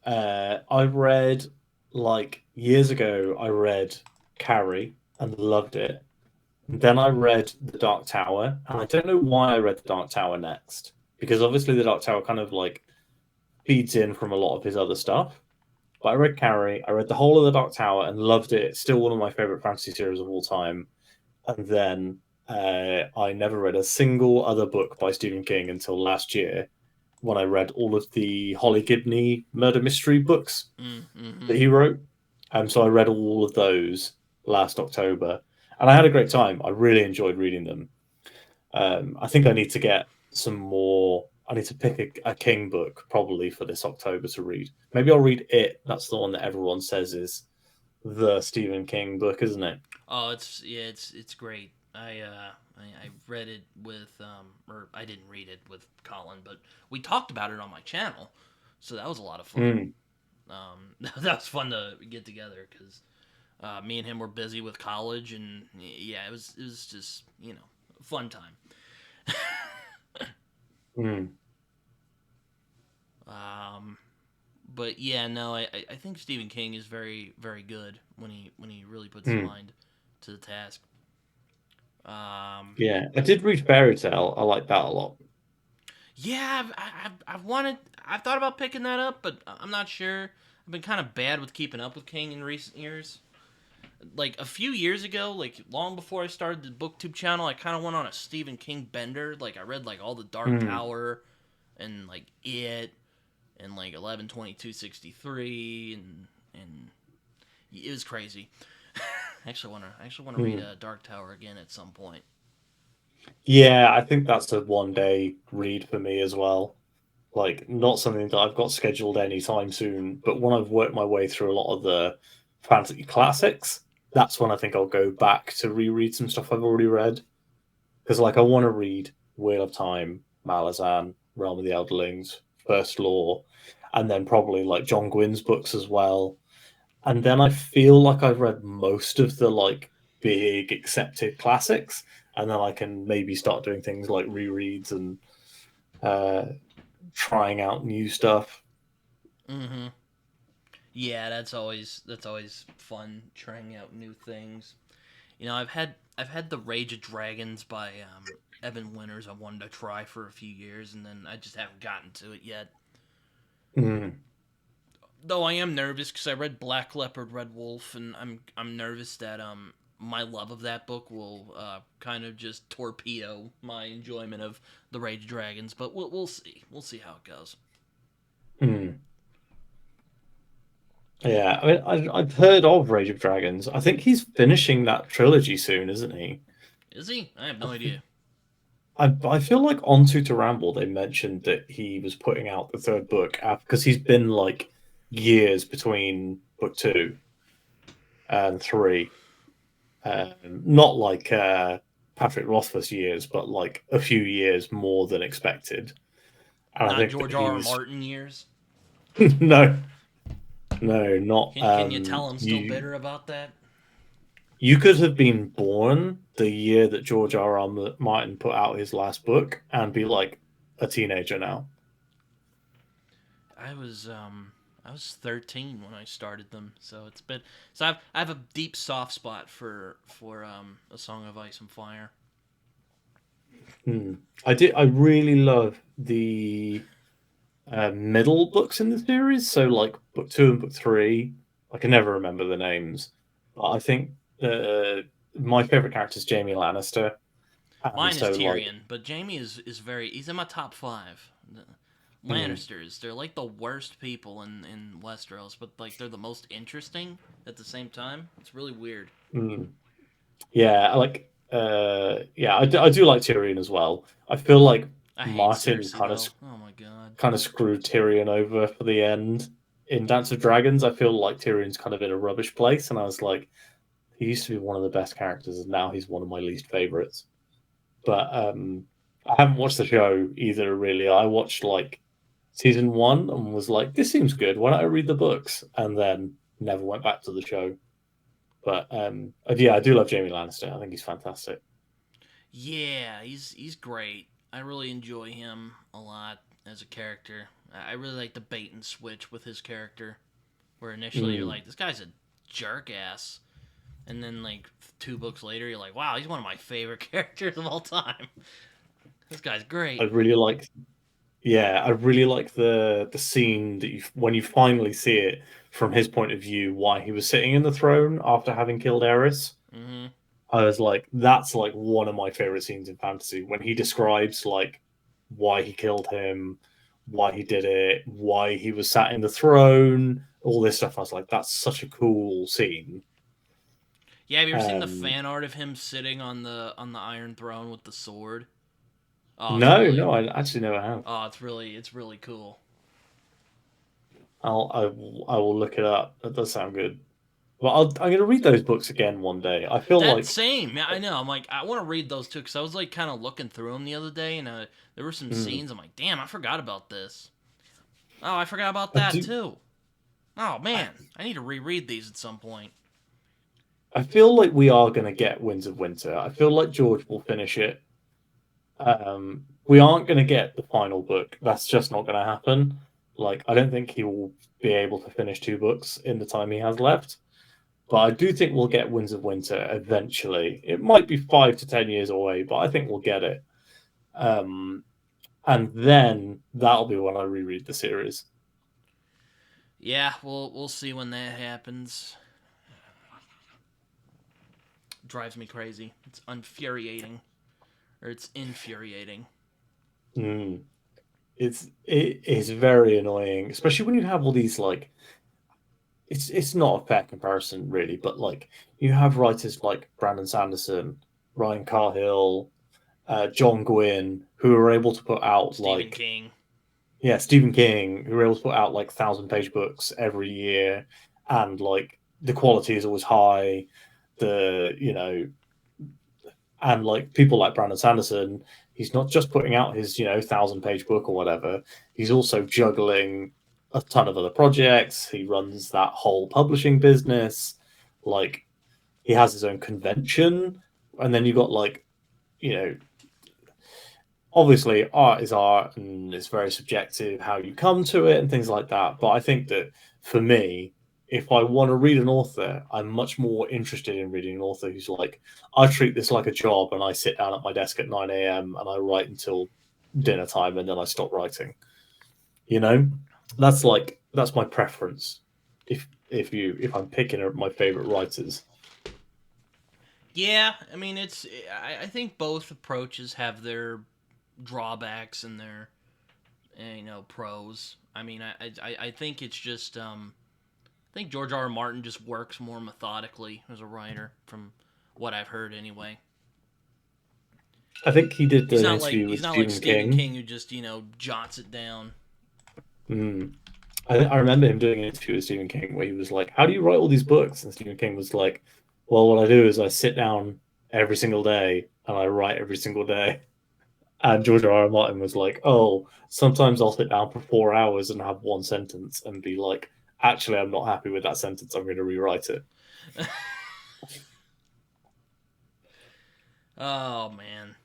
I read like years ago. I read Carrie and loved it. Then I read The Dark Tower, and I don't know why I read The Dark Tower next, because obviously The Dark Tower kind of like feeds in from a lot of his other stuff. But I read Carrie, I read the whole of The Dark Tower and loved it. It's still one of my favorite fantasy series of all time. And then I never read a single other book by Stephen King until last year when I read all of the Holly Gibney murder mystery books Mm-hmm. that he wrote. So I read all of those last October, and I had a great time. I really enjoyed reading them. I think I need to get some more. I need to pick a King book probably for this October to read. Maybe I'll read It. That's the one that everyone says is the Stephen King book, isn't it? Oh, it's great. I read it with or I didn't read it with Colin, but we talked about it on my channel, so that was a lot of fun. Mm. That was fun to get together because me and him were busy with college, and yeah, it was just a fun time. Mm. um, but yeah, no, I think Stephen King is very good when he really puts his Mm. mind to the task. Um, Yeah, I did read Fairy Tale. I like that a lot. Yeah, I've thought about picking that up, but I'm not sure. I've been kind of bad with keeping up with King in recent years. Like a few years ago, like long before I started the BookTube channel, I kind of went on a Stephen King bender. Like I read like all the Dark Mm. Tower, and like It, and like 11/22/63, and it was crazy. I actually wanna read Mm. Dark Tower again at some point. Yeah, I think that's a one day read for me as well. Like, not something that I've got scheduled anytime soon, but when I've worked my way through a lot of the fantasy classics, that's when I think I'll go back to reread some stuff I've already read. Because, like, I want to read Wheel of Time, Malazan, Realm of the Elderlings, First Law, and then probably like John Gwynn's books as well. And then I feel like I've read most of the like big accepted classics, and then I can maybe start doing things like rereads and uh, trying out new stuff. Mm-hmm. Yeah, that's always fun trying out new things. I've had the Rage of Dragons by Evan Winters. I wanted to try for a few years, and then I just haven't gotten to it yet. Mm. Though I am nervous because I read Black Leopard, Red Wolf, and I'm nervous that my love of that book will kind of just torpedo my enjoyment of the Rage of Dragons. But we'll see. We'll see how it goes. Mm. Yeah, I mean, I've heard of Rage of Dragons. I think he's finishing that trilogy soon, isn't he? Is he? I have I no think idea. I feel like on To Ramble they mentioned that he was putting out the third book because he's been like years between book 2 and 3. Not like Patrick Rothfuss years, but like a few years more than expected. And I Not think that George he R. R. was Martin years. no, no, not Can you tell I'm still you. bitter about that? You could have been born the year that George R. R. Martin put out his last book and be like a teenager now. I was I was 13 when I started them, so it's been so I have a deep soft spot for A Song of Ice and Fire. Hmm. I did. I really love the middle books in the series. So like book 2 and book 3. I can never remember the names, but I think my favorite character is Jamie Lannister, and Mine is so like, Tyrion, but Jamie is very he's in my top 5. The hmm, Lannisters, they're like the worst people in Westeros, but like they're the most interesting at the same time. It's really weird. hmm. Yeah, like yeah, I do like Tyrion as well. I feel like I hate Martin Cersei though. Oh my god. kind of screwed Tyrion over for the end. In Dance of Dragons, I feel like Tyrion's kind of in a rubbish place, and I was like, he used to be one of the best characters, and now he's one of my least favorites. But I haven't watched the show either, really. I watched like season 1 and was like, this seems good. Why don't I read the books? And then never went back to the show. But yeah, I do love Jamie Lannister. I think he's fantastic. Yeah, he's great. I really enjoy him a lot as a character. I really like the bait and switch with his character, where initially you're Mm. like, this guy's a jerk ass, and then like 2 books later you're like, wow, he's one of my favorite characters of all time. This guy's I great. really like, yeah, I really like the scene that you when you finally see it from his point of view, why he was sitting in the throne after having killed Eris. Hmm. I was like, that's like one of my favorite scenes in fantasy when he describes like why he killed him, why he did it, why he was sat in the throne, all this stuff. I was like, that's such a cool scene. Yeah, have you ever seen the Um, fan art of him sitting on the Iron Throne with the sword? Oh, it's no, really no, I actually never have. it's really cool. I will look it up. That does sound good. Well, I'm going to read those books again one day. I feel That like, same, yeah, I know. I'm like, I want to read those too because I was like kind of looking through them the other day, and there were some mm, scenes. I'm like, damn, I forgot about this. Oh, I forgot about I that do. too. Oh man, I need to reread these at some point. I feel like we are going to get Winds of Winter. I feel like George will finish it. We aren't going to get the final book. That's just not going to happen. Like, I don't think he will be able to finish 2 books in the time he has left. But I do think we'll get Winds of Winter eventually. It might be 5 to 10 years away, but I think we'll get it. Um, and then that'll be when I reread the series. Yeah, we'll see when that happens. Drives me crazy. It's infuriating, or it's infuriating. Mm. It is very annoying, especially when you have all these like it's not a fair comparison really, but like you have writers like Brandon Sanderson, Ryan Carhill, John Gwynn, who are able to put out Stephen like King. yeah, Stephen King, who are able to put out like 1,000 page books every year, and like the quality is always high. The and like people like Brandon Sanderson, he's not just putting out his 1,000 page book or whatever. He's also juggling a ton of other projects. He runs that whole publishing business. Like he has his own convention, and then you got like you know obviously art is art and it's very subjective how you come to it and things like that. But I think that for me, if I want to read an author, I'm much more interested in reading an author who's like, I treat this like a job and I sit down at my desk at 9 a.m. and I write until dinner time and then I stop writing. You know, that's my preference. If I'm picking my favorite writers. Yeah, I mean it's. I think both approaches have their drawbacks and their pros. I mean I think it's just I think George R. R. Martin just works more methodically as a writer, from what I've heard anyway. I think he did He's an not like interview he's with not like Stephen Stephen King. King who just jots it down. Mm. I remember him doing an interview with Stephen King where he was like, "How do you write all these books?" And Stephen King was like, "Well, what I do is I sit down every single day and I write every single day." And George R. R. Martin was like, "Oh, sometimes I'll sit down for 4 hours and have one sentence and be like, actually, I'm not happy with that sentence. I'm going to rewrite it." Oh man,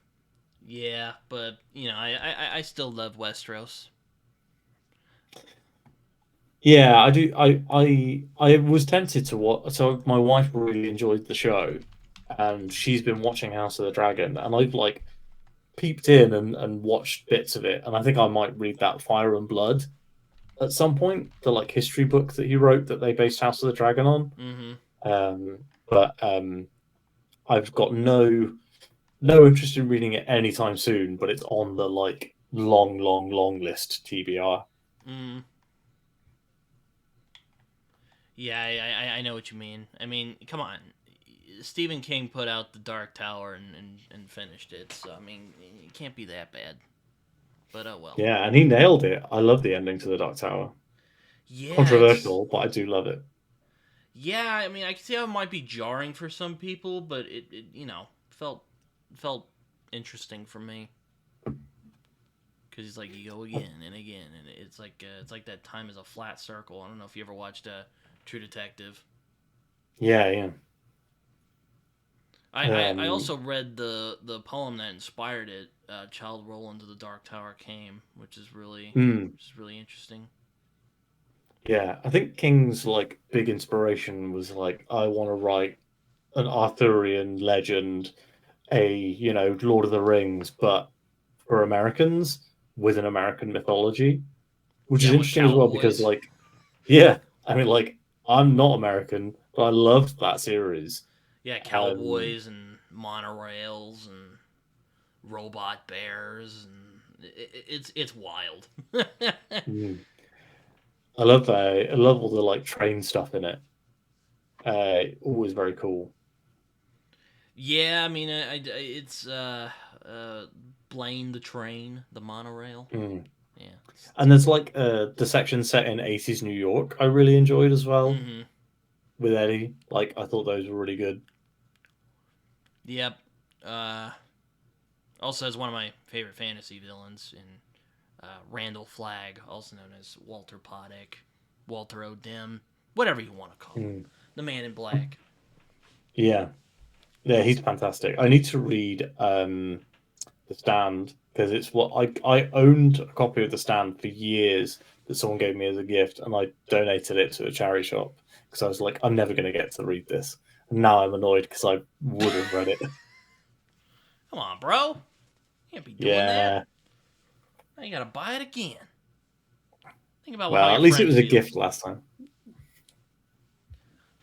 yeah, but I still love Westeros. Yeah, I do. I was tempted to watch. So my wife really enjoyed the show, and she's been watching House of the Dragon, and I've like peeped in and watched bits of it, and I think I might read that Fire and Blood at some point, the like history book that he wrote that they based House of the Dragon on. Mm-hmm. But I've got no interest in reading it anytime soon. But it's on the like long list TBR. Mm. Yeah, I know what you mean. I mean, come on. Stephen King put out The Dark Tower and finished it, so I mean, it can't be that bad. But oh well. Yeah, and he nailed it. I love the ending to the Dark Tower. Yeah, it's Controversial, but I do love it. yeah. I mean, I can see how it might be jarring for some people, but it felt interesting for me because he's like you go again and again, and it's like that time is a flat circle. I don't know if you ever watched True Detective. Yeah, yeah. I Um, also read the poem that inspired it. Child Roll into the Dark Tower came, hmm. which is really interesting. Yeah, I think King's like big inspiration was like I want to write an Arthurian legend, a Lord of the Rings, but for Americans with an American mythology, which is Yeah, with interesting as well because cowboys. like yeah, I mean like I'm not American, but I loved that series. Yeah, Um, cowboys and monorails and robot bears and it's wild. mm, I love that. I love all the like train stuff in it. Always very cool. Yeah, I mean, it's Blaine the train, the monorail. Mm. Yeah. And there's like the section set in 80s New York I really enjoyed as well Mm-hmm. with Eddie. Like I thought those were really good. Yep. Uh, Also has one of my favorite fantasy villains in Randall Flagg, also known as Walter Poddick, Walter O'Dim, whatever you want to call him, Mm. the Man in Black. Yeah. Yeah, he's fantastic. I need to read The Stand because it's what I owned a copy of The Stand for years that someone gave me as a gift, and I donated it to a charity shop because I was like, I'm never going to get to read this. And now I'm annoyed because I would have read it. Come on, bro. You can't be doing that. Yeah. Now you gotta buy it again. Think about how Well, your at least it friends was a feel. gift last time.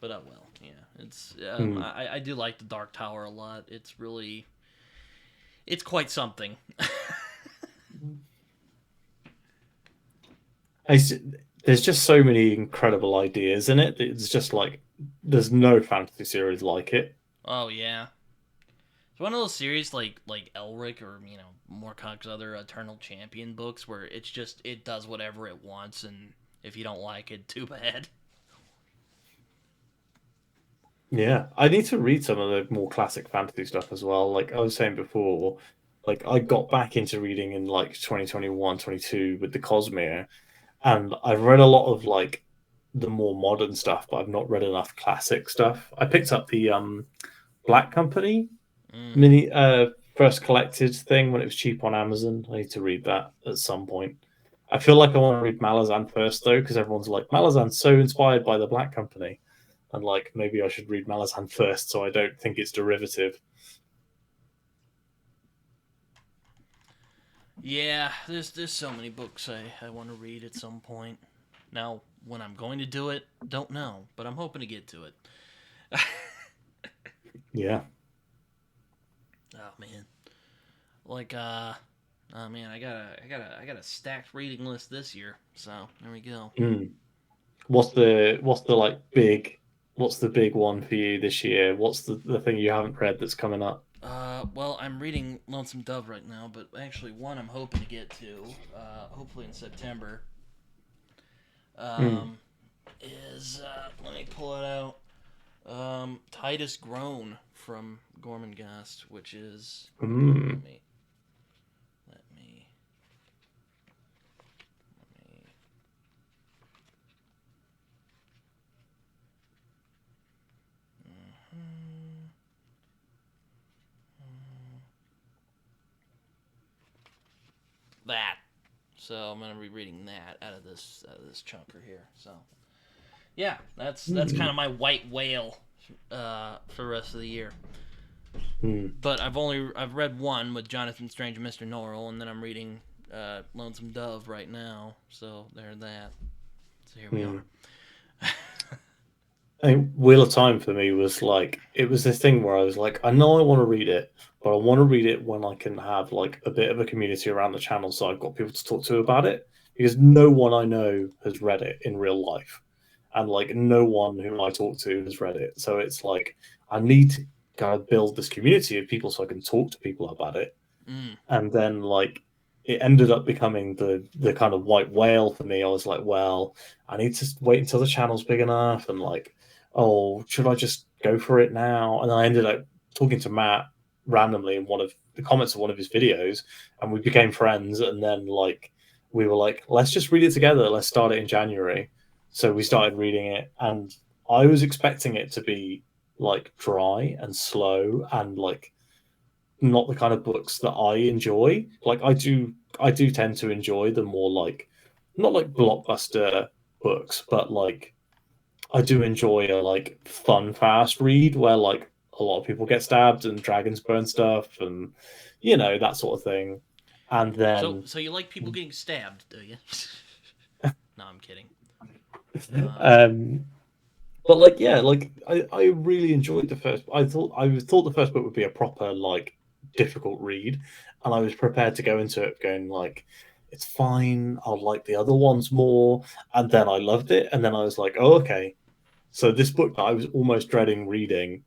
But oh well, yeah. It's Hmm. I do like the Dark Tower a lot. It's quite something. I s There's just so many incredible ideas in it. It's just like there's no fantasy series like it. Oh yeah. It's one of those series like Elric or Moorcock's other Eternal Champion books where it does whatever it wants, and if you don't like it, too bad. Yeah, I need to read some of the more classic fantasy stuff as well. Like I was saying before, like I got back into reading in like 2021, 22 with the Cosmere, and I've read a lot of like the more modern stuff, but I've not read enough classic stuff. I picked up the Black Company Mm. mini first collected thing when it was cheap on Amazon. I need to read that at some point. I feel like I want to read Malazan first though, because everyone's like Malazan's so inspired by the Black Company, and like maybe I should read Malazan first so I don't think it's derivative. Yeah, there's so many books I want to read at some point. Now, when I'm going to do it, don't know, but I'm hoping to get to it. Yeah. Oh man, like oh man, I got a stacked reading list this year. So there we go. Mm. What's the like big what's the big one for you this year? What's the thing you haven't read that's coming up? Well, I'm reading Lonesome Dove right now, but actually one I'm hoping to get to, hopefully in September. um, is let me pull it out. Titus Groan from Gormenghast, which is Mm. let me mhm. That. So I'm gonna be reading that out of this chunker here. So yeah, that's kind of my white whale for the rest of the year. But I've read one with Jonathan Strange and Mr. Norrell, and then I'm reading Lonesome Dove right now. So there's that. So here we are. I think Wheel of Time for me was like, it was this thing where I was like, I know I want to read it, but I want to read it when I can have like a bit of a community around the channel, so I've got people to talk to about it, because no one I know has read it in real life, and like no one who I talk to has read it. So it's like, I need to kind of build this community of people so I can talk to people about it. And then like it ended up becoming the kind of white whale for me. I was like, well, I need to wait until the channel's big enough, and like, oh, should I just go for it now? And I ended up talking to Matt randomly in one of the comments of one of his videos, and we became friends. And then like we were like, let's just read it together. Let's start it in January. So we started reading it, and I was expecting it to be like dry and slow and like not the kind of books that I enjoy. Like I do tend to enjoy the more like not like blockbuster books, but like I do enjoy a like fun, fast read where like a lot of people get stabbed and dragons burn stuff and that sort of thing. And So then you like people getting stabbed, do you? No, I'm kidding. um but like yeah, like I really enjoyed the first. I thought the first book would be a proper like difficult read, and I was prepared to go into it going like it's fine. I'll like the other ones more, and then I loved it, and then I was like, oh okay. So this book that I was almost dreading reading,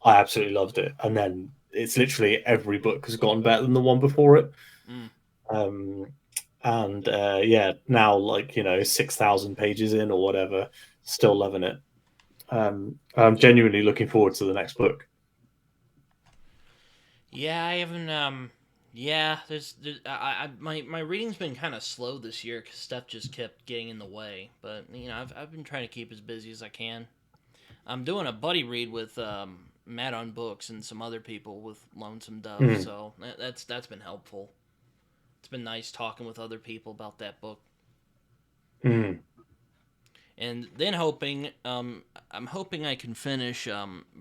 I absolutely loved it, and then it's literally every book has gotten better than the one before it. Mm. Um, and yeah, now like 6,000 pages in or whatever, still loving it. I'm genuinely looking forward to the next book. Yeah, I haven't. Yeah, my reading's been kind of slow this year because stuff just kept getting in the way. But I've been trying to keep as busy as I can. I'm doing a buddy read with Matt on Books and some other people with Lonesome Dove, Mm. so that's been helpful. It's been nice talking with other people about that book. Mm. And then I'm hoping I can finish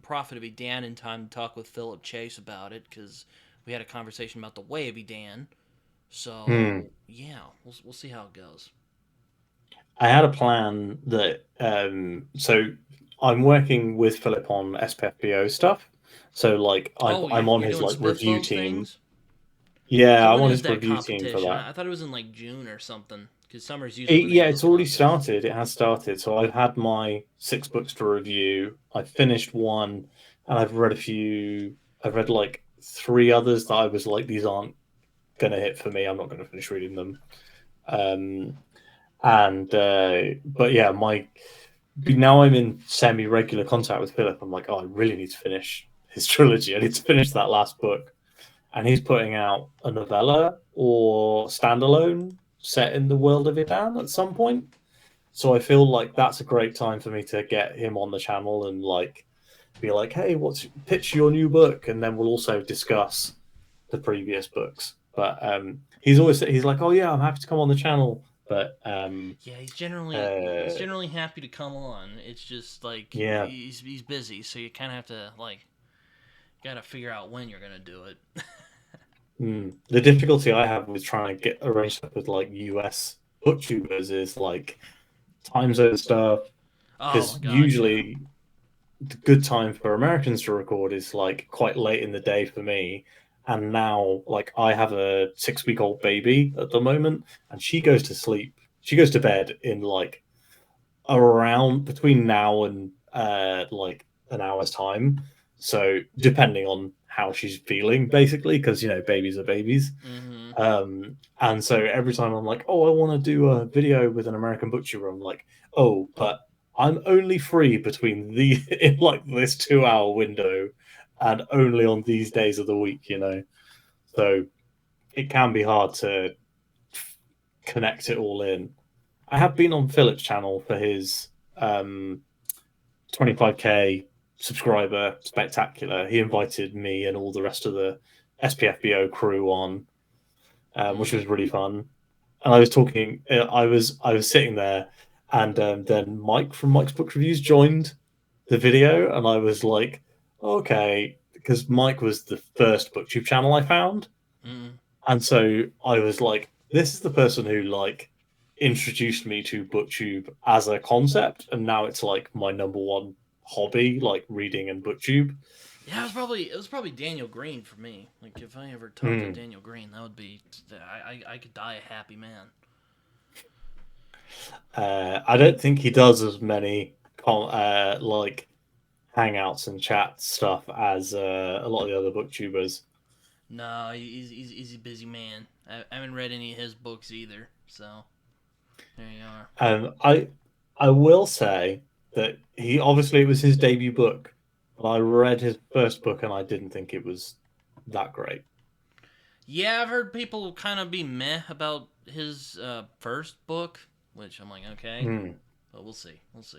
Prophet of Edan in time to talk with Philip Chase about it because we had a conversation about the Way of Edan. Mm. So yeah, we'll see how it goes. I had a plan that so I'm working with Philip on SPFBO stuff. So like Oh, I'm on you're his doing like review Spiffbo team. things. So Yeah, I'm when on is his that review team for competition? that. I thought it was in like June or something because summer's usually when they Yeah, have those it's already contests. started. It has started. So I've had my 6 books to review. I finished one, and I've read a few. I've read like 3 others that I was like, these aren't gonna hit for me. I'm not gonna finish reading them. Um, and but yeah, now I'm in semi-regular contact with Philip. I'm like, oh, I really need to finish his trilogy. I need to finish that last book, and he's putting out a novella or standalone set in the world of Idan at some point. So I feel like that's a great time for me to get him on the channel and like be like, hey, what's pitch your new book, and then we'll also discuss the previous books. But he's like, oh yeah, I'm happy to come on the channel, but Yeah, he's uh, generally happy to come on. It's just like yeah. he's busy, so you kind of have to like gotta figure out when you're gonna do it. The difficulty I have with trying to get arranged up with like US booktubers is like time zone stuff, Oh my because gosh, yeah. usually the good time for Americans to record is like quite late in the day for me. And now, like, I have a 6 week old baby at the moment, and she goes to sleep. She goes to bed in like around between now and like an hour's time. So depending on how she's feeling, basically, because babies are babies. And so every time I'm like, oh, I want to do a video with an American booktuber, I'm like, oh, but I'm only free between in like this 2-hour window, and only on these days of the week, So it can be hard to connect it all in. I have been on Philip's channel for his 25k subscriber spectacular. He invited me and all the rest of the SPFBO crew on, which was really fun. And I was talking. I was sitting there, and then Mike from Mike's Book Reviews joined the video, and I was like, okay, because Mike was the first BookTube channel I found, and so I was like, this is the person who like introduced me to BookTube as a concept, and now it's like my number one hobby, like reading and BookTube. Yeah, it was probably Daniel Green for me. Like if I ever talked to Daniel Green, that would be I could die a happy man. I don't think he does as many like hangouts and chat stuff as a lot of the other booktubers. No, he's a busy man. I haven't read any of his books either, so there you are. I will say that it was his debut book, but I read his first book and I didn't think it was that great. Yeah, I've heard people kind of be meh about his first book, which I'm like, okay, but we'll see. It's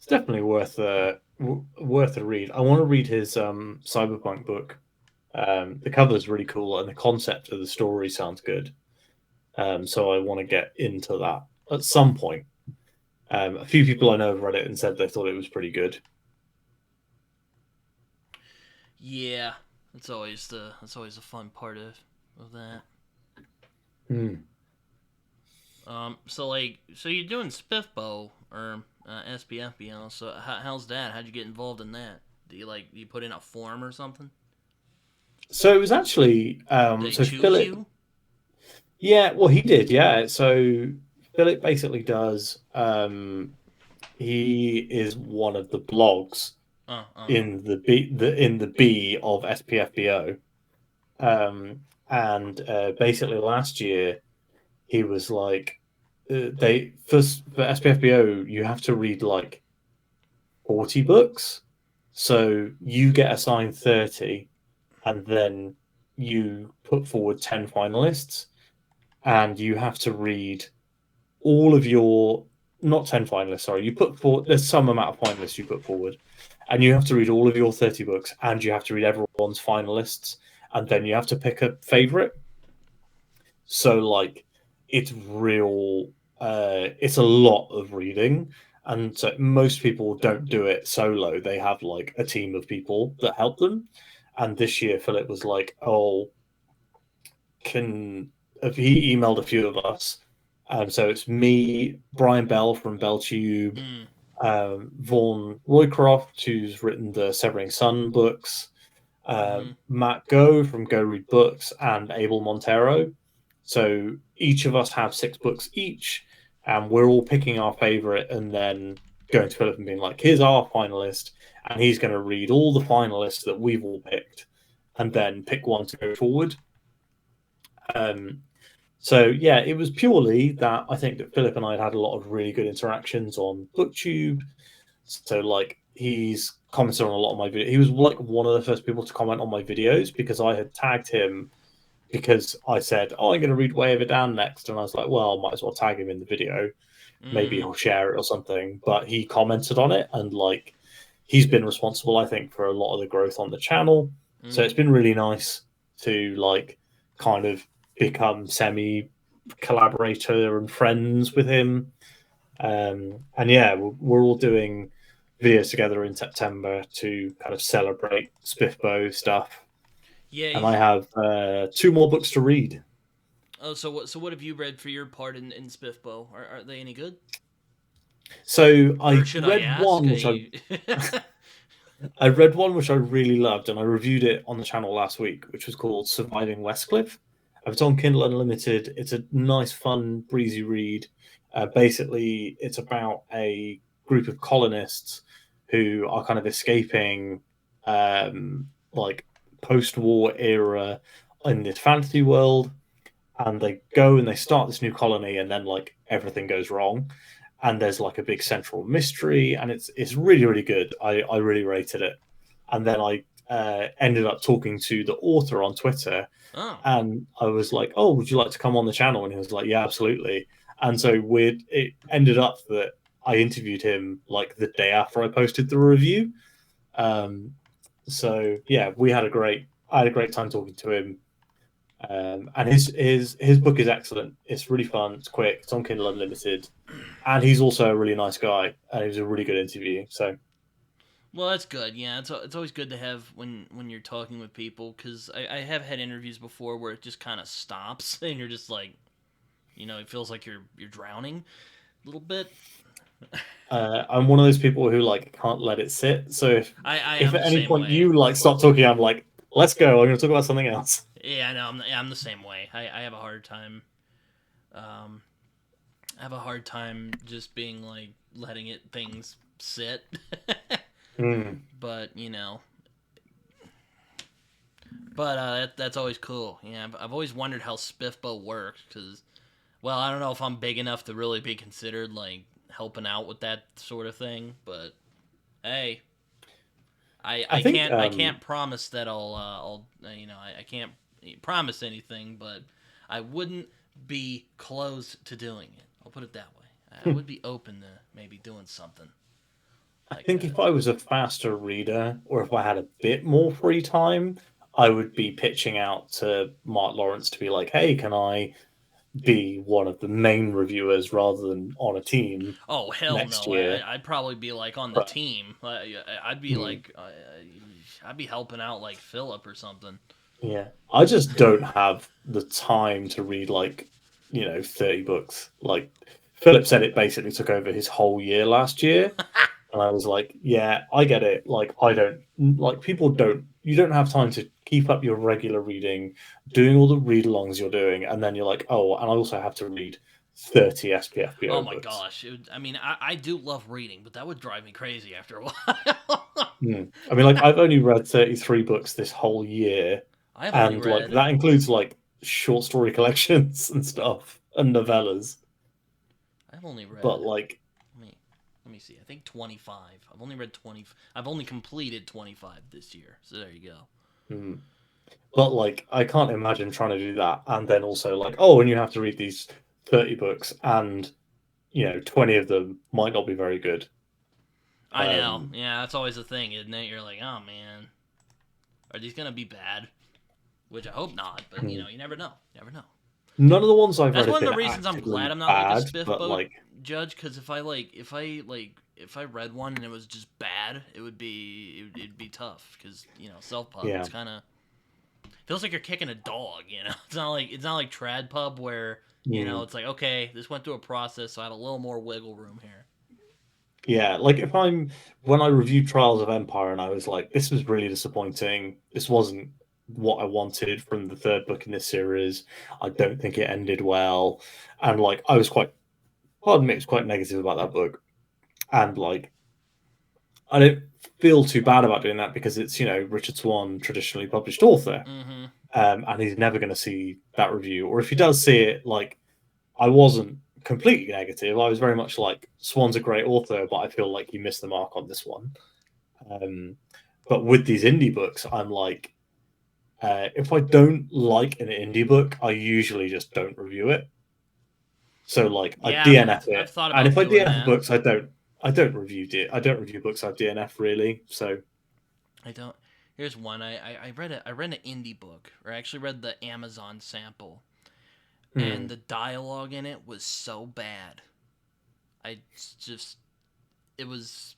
definitely worth a read. I want to read his cyberpunk book. The cover is really cool, and the concept of the story sounds good. So I want to get into that at some point. A few people I know have read it and said they thought it was pretty good. Yeah, that's always the fun part of that. So you're doing Spiffbo or SPFBO. So how's that? How'd you get involved in that? Do you put in a form or something? So it was actually They choose Philip. You? Yeah, well, he did. Yeah, so Philip basically does. He is one of the blogs in the B of SPFBO, and basically last year he was like, they first for SPFBO you have to read like 40 books, so you get assigned 30, and then you put forward 10 finalists, and you have to read all of your not 10 finalists, sorry, you put forward there's some amount of finalists you put forward, and you have to read all of your 30 books, and you have to read everyone's finalists, and then you have to pick a favorite. So like it's a lot of reading, and so most people don't do it solo. They have like a team of people that help them, and this year Philip was like, oh, if he emailed a few of us. So it's me, Brian Bell from BellTube, Vaughan Roycroft, who's written the Severing Sun books, Matt Go from Go Read Books, and Abel Montero. So each of us have 6 books each, and we're all picking our favorite and then going to Philip and being like, here's our finalist, and he's going to read all the finalists that we've all picked and then pick one to go forward. So yeah, it was purely that I think that Philip and I had a lot of really good interactions on BookTube. So like he's commented on a lot of my videos. He was like one of the first people to comment on my videos because I had tagged him because I said, oh, I'm going to read Way of Adan next. And I was like, well, I might as well tag him in the video. Maybe he'll share it or something. But he commented on it, and like he's been responsible, I think, for a lot of the growth on the channel. So it's been really nice to like kind of become semi collaborator and friends with him. And yeah, we're all doing videos together in September to kind of celebrate Spiffbo stuff. Yeah, and I have 2 more books to read. Oh, so what have you read for your part in Spiffbo? Are they any good? So I read one which I read one which I really loved, and I reviewed it on the channel last week, which was called Surviving Westcliff. It's on Kindle Unlimited. It's a nice, fun, breezy read. Basically, it's about a group of colonists who are kind of escaping like post-war era in this fantasy world, and they go and they start this new colony, and then like everything goes wrong, and there's like a big central mystery, and it's really really good. I really rated it, and then I ended up talking to the author on Twitter, Oh. and I was like, "Oh, would you like to come on the channel?" And he was like, "Yeah, absolutely." And so it ended up that I interviewed him like the day after I posted the review. Um, so yeah, I had a great time talking to him. And his book is excellent. It's really fun. It's quick. It's on Kindle Unlimited, and he's also a really nice guy. And it was a really good interview. So Well, that's good. Yeah, it's always good to have when you're talking with people, because I have had interviews before where it just kind of stops and you're just like, it feels like you're drowning a little bit. I'm one of those people who like can't let it sit. So I if am at the any same point way. you like stop talking, I'm like, let's go. I'm going to talk about something else. Yeah, no, I'm the same way. I have a hard time. Um, I have a hard time just being like letting things sit. Mm. But but that's always cool. Yeah, I've always wondered how Spiffbo works, because, well, I don't know if I'm big enough to really be considered like helping out with that sort of thing. But hey, I, I I think can't I can't promise that I can't promise anything, but I wouldn't be closed to doing it. I'll put it that way. I would be open to maybe doing something I like think that. if I was a faster reader, or if I had a bit more free time, I would be pitching out to Mark Lawrence to be like, "Hey, can I be one of the main reviewers rather than on a team Oh hell next no! year?" I'd probably be like on the But team. I'd be mm, like I'd be helping out like Philip or something. yeah, I just don't have the time to read like 30 books. Like Philip said, it basically took over his whole year last year. And I was like, yeah, I get it. Like, I don't like people don't, you don't have time to keep up your regular reading, doing all the read alongs you're doing. And then you're like, oh, and I also have to read 30 Oh SPFBO my books. gosh! I mean, I do love reading, but that would drive me crazy after a while. I mean, like, I've only read 33 books this whole year. I've only And like, read that includes like short story collections and stuff and novellas. I've only But read like, let me let me see. I think 25. I've only read 20. I've only completed 25 this year. So there you go. hmm, but like, I can't imagine trying to do that. And then also, like, oh, and you have to read these 30 books, and 20 of them might not be very good. I know. Um, Yeah, that's always the thing, isn't it? You're like, oh man, are these gonna be bad? Which I hope not, but hmm. you never know. You never know. None of the ones I've That's read have one of been the reasons I'm glad actively I'm not like a bad, spiff but boat like, judge. Because if I read one and it was just bad, it'd be tough. Because self pub, yeah, it's kind of feels like you're kicking a dog. It's not like trad pub where mm, it's like, okay, this went through a process, so I have a little more wiggle room here. yeah. Like if I'm when I reviewed Trials of Empire, and I was like, this was really disappointing. This wasn't what I wanted from the third book in this series. I don't think it ended well, and like I was quite, pardon me, it's quite negative about that book, and like I don't feel too bad about doing that because it's Richard Swan, traditionally published author, Mm-hmm. and he's never going to see that review. Or if he does see it, like I wasn't completely negative. I was very much like Swan's a great author, but I feel like he missed the mark on this one. Um, but with these indie books, I'm like, if I don't like an indie book, I usually just don't review it. So like I Yeah, DNF I've it, thought and about if I doing DNF that. books, I don't review books I've DNF really. So I don't. Here's one. I read an indie book, or I actually read the Amazon sample, and mm, the dialogue in it was so bad. I just it was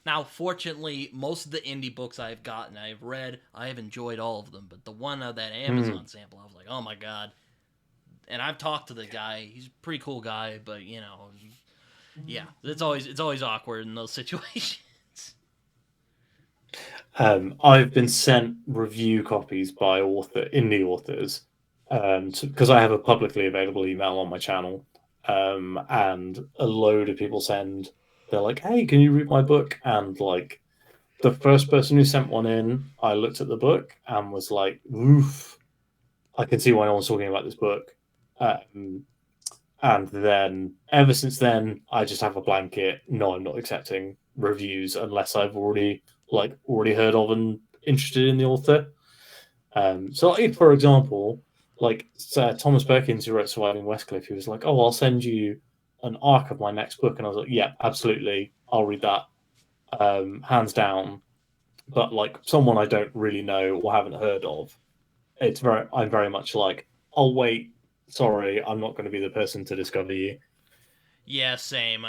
now. Fortunately, most of the indie books I've gotten, I've read, I have enjoyed all of them. But the one of that mm, Amazon sample, I was like, oh my god. And I've talked to the guy. He's a pretty cool guy, but yeah, it's always awkward in those situations. I've been sent review copies by indie authors, because I have a publicly available email on my channel, and a load of people send they're like, "Hey, can you read my book?" And like the first person who sent one in, I looked at the book and was like, "Oof, I can see why no one's talking about this book." Um, and then ever since then, I just have a blanket. No, I'm not accepting reviews unless I've already heard of and interested in the author. So, like, for example, like Thomas Perkins, who wrote Surviving Westcliff, he was like, "Oh, I'll send you an arc of my next book," and I was like, "Yeah, absolutely, I'll read that, hands down." But like someone I don't really know or haven't heard of, I'm very much like, "I'll wait. Sorry, I'm not going to be the person to discover you." Yeah, same.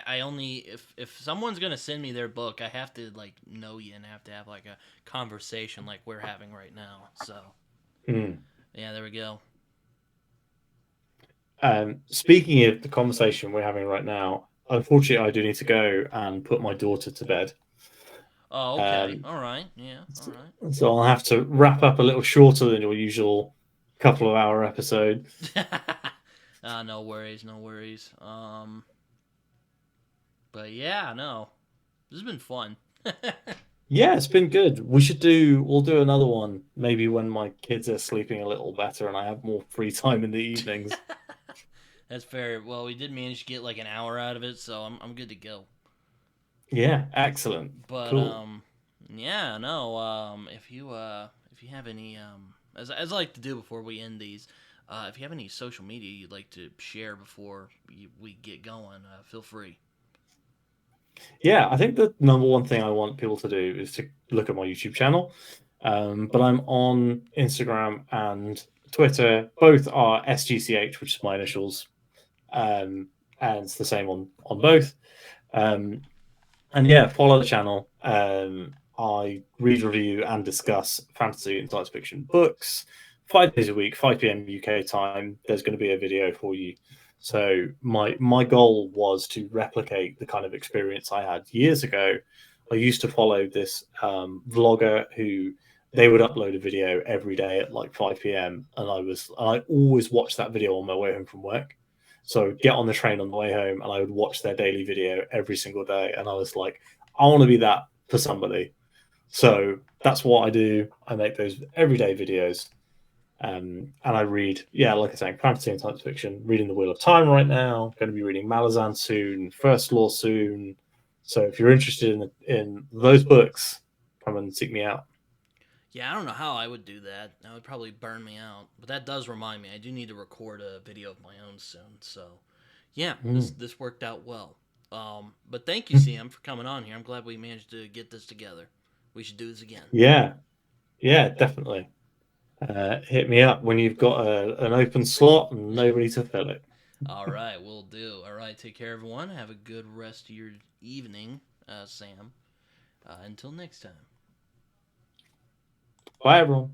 I only if someone's gonna send me their book, I have to like know you and have to have like a conversation like we're having right now. So Mm. yeah, there we go. Speaking of the conversation we're having right now, unfortunately, I do need to go and put my daughter to bed. Oh, okay. Um, All right. Yeah. All right. so I'll have to wrap up a little shorter than your usual couple of hour episode. No worries. No worries. But yeah, no, this has been fun. Yeah, it's been good. We'll do another one maybe when my kids are sleeping a little better and I have more free time in the evenings. That's fair. Well, we did manage to get like an hour out of it, so I'm good to go. Yeah, excellent. But Cool. yeah, no, if you have any as I like to do before we end these, if you have any social media you'd like to share before we get going, feel free. Yeah, I think the number one thing I want people to do is to look at my YouTube channel. But I'm on Instagram and Twitter. Both are SGCH, which is my initials, and it's the same on both. Um, and yeah, follow the channel. I read, review, and discuss fantasy and science fiction books 5 days a week, 5 p.m. UK time. There's going to be a video for you. So my goal was to replicate the kind of experience I had years ago. I used to follow this vlogger who they would upload a video every day at like 5 p.m. and I always watched that video on my way home from work. So get on the train on the way home and I would watch their daily video every single day. And I was like, I want to be that for somebody. So that's what I do. I make those everyday videos. And I read, yeah, like I was saying, fantasy and science fiction. Reading The Wheel of Time right now. Going to be reading Malazan soon. First Law soon. So if you're interested in those books, come and seek me out. Yeah, I don't know how I would do that. That would probably burn me out. But that does remind me, I do need to record a video of my own soon. So, yeah, Mm. this worked out well. But thank you, CM, for coming on here. I'm glad we managed to get this together. We should do this again. Yeah, yeah, definitely. Hit me up when you've got an open slot and nobody to fill it. All right, we'll do. All right, take care, everyone. Have a good rest of your evening, Sam. Until next time. Bye, everyone.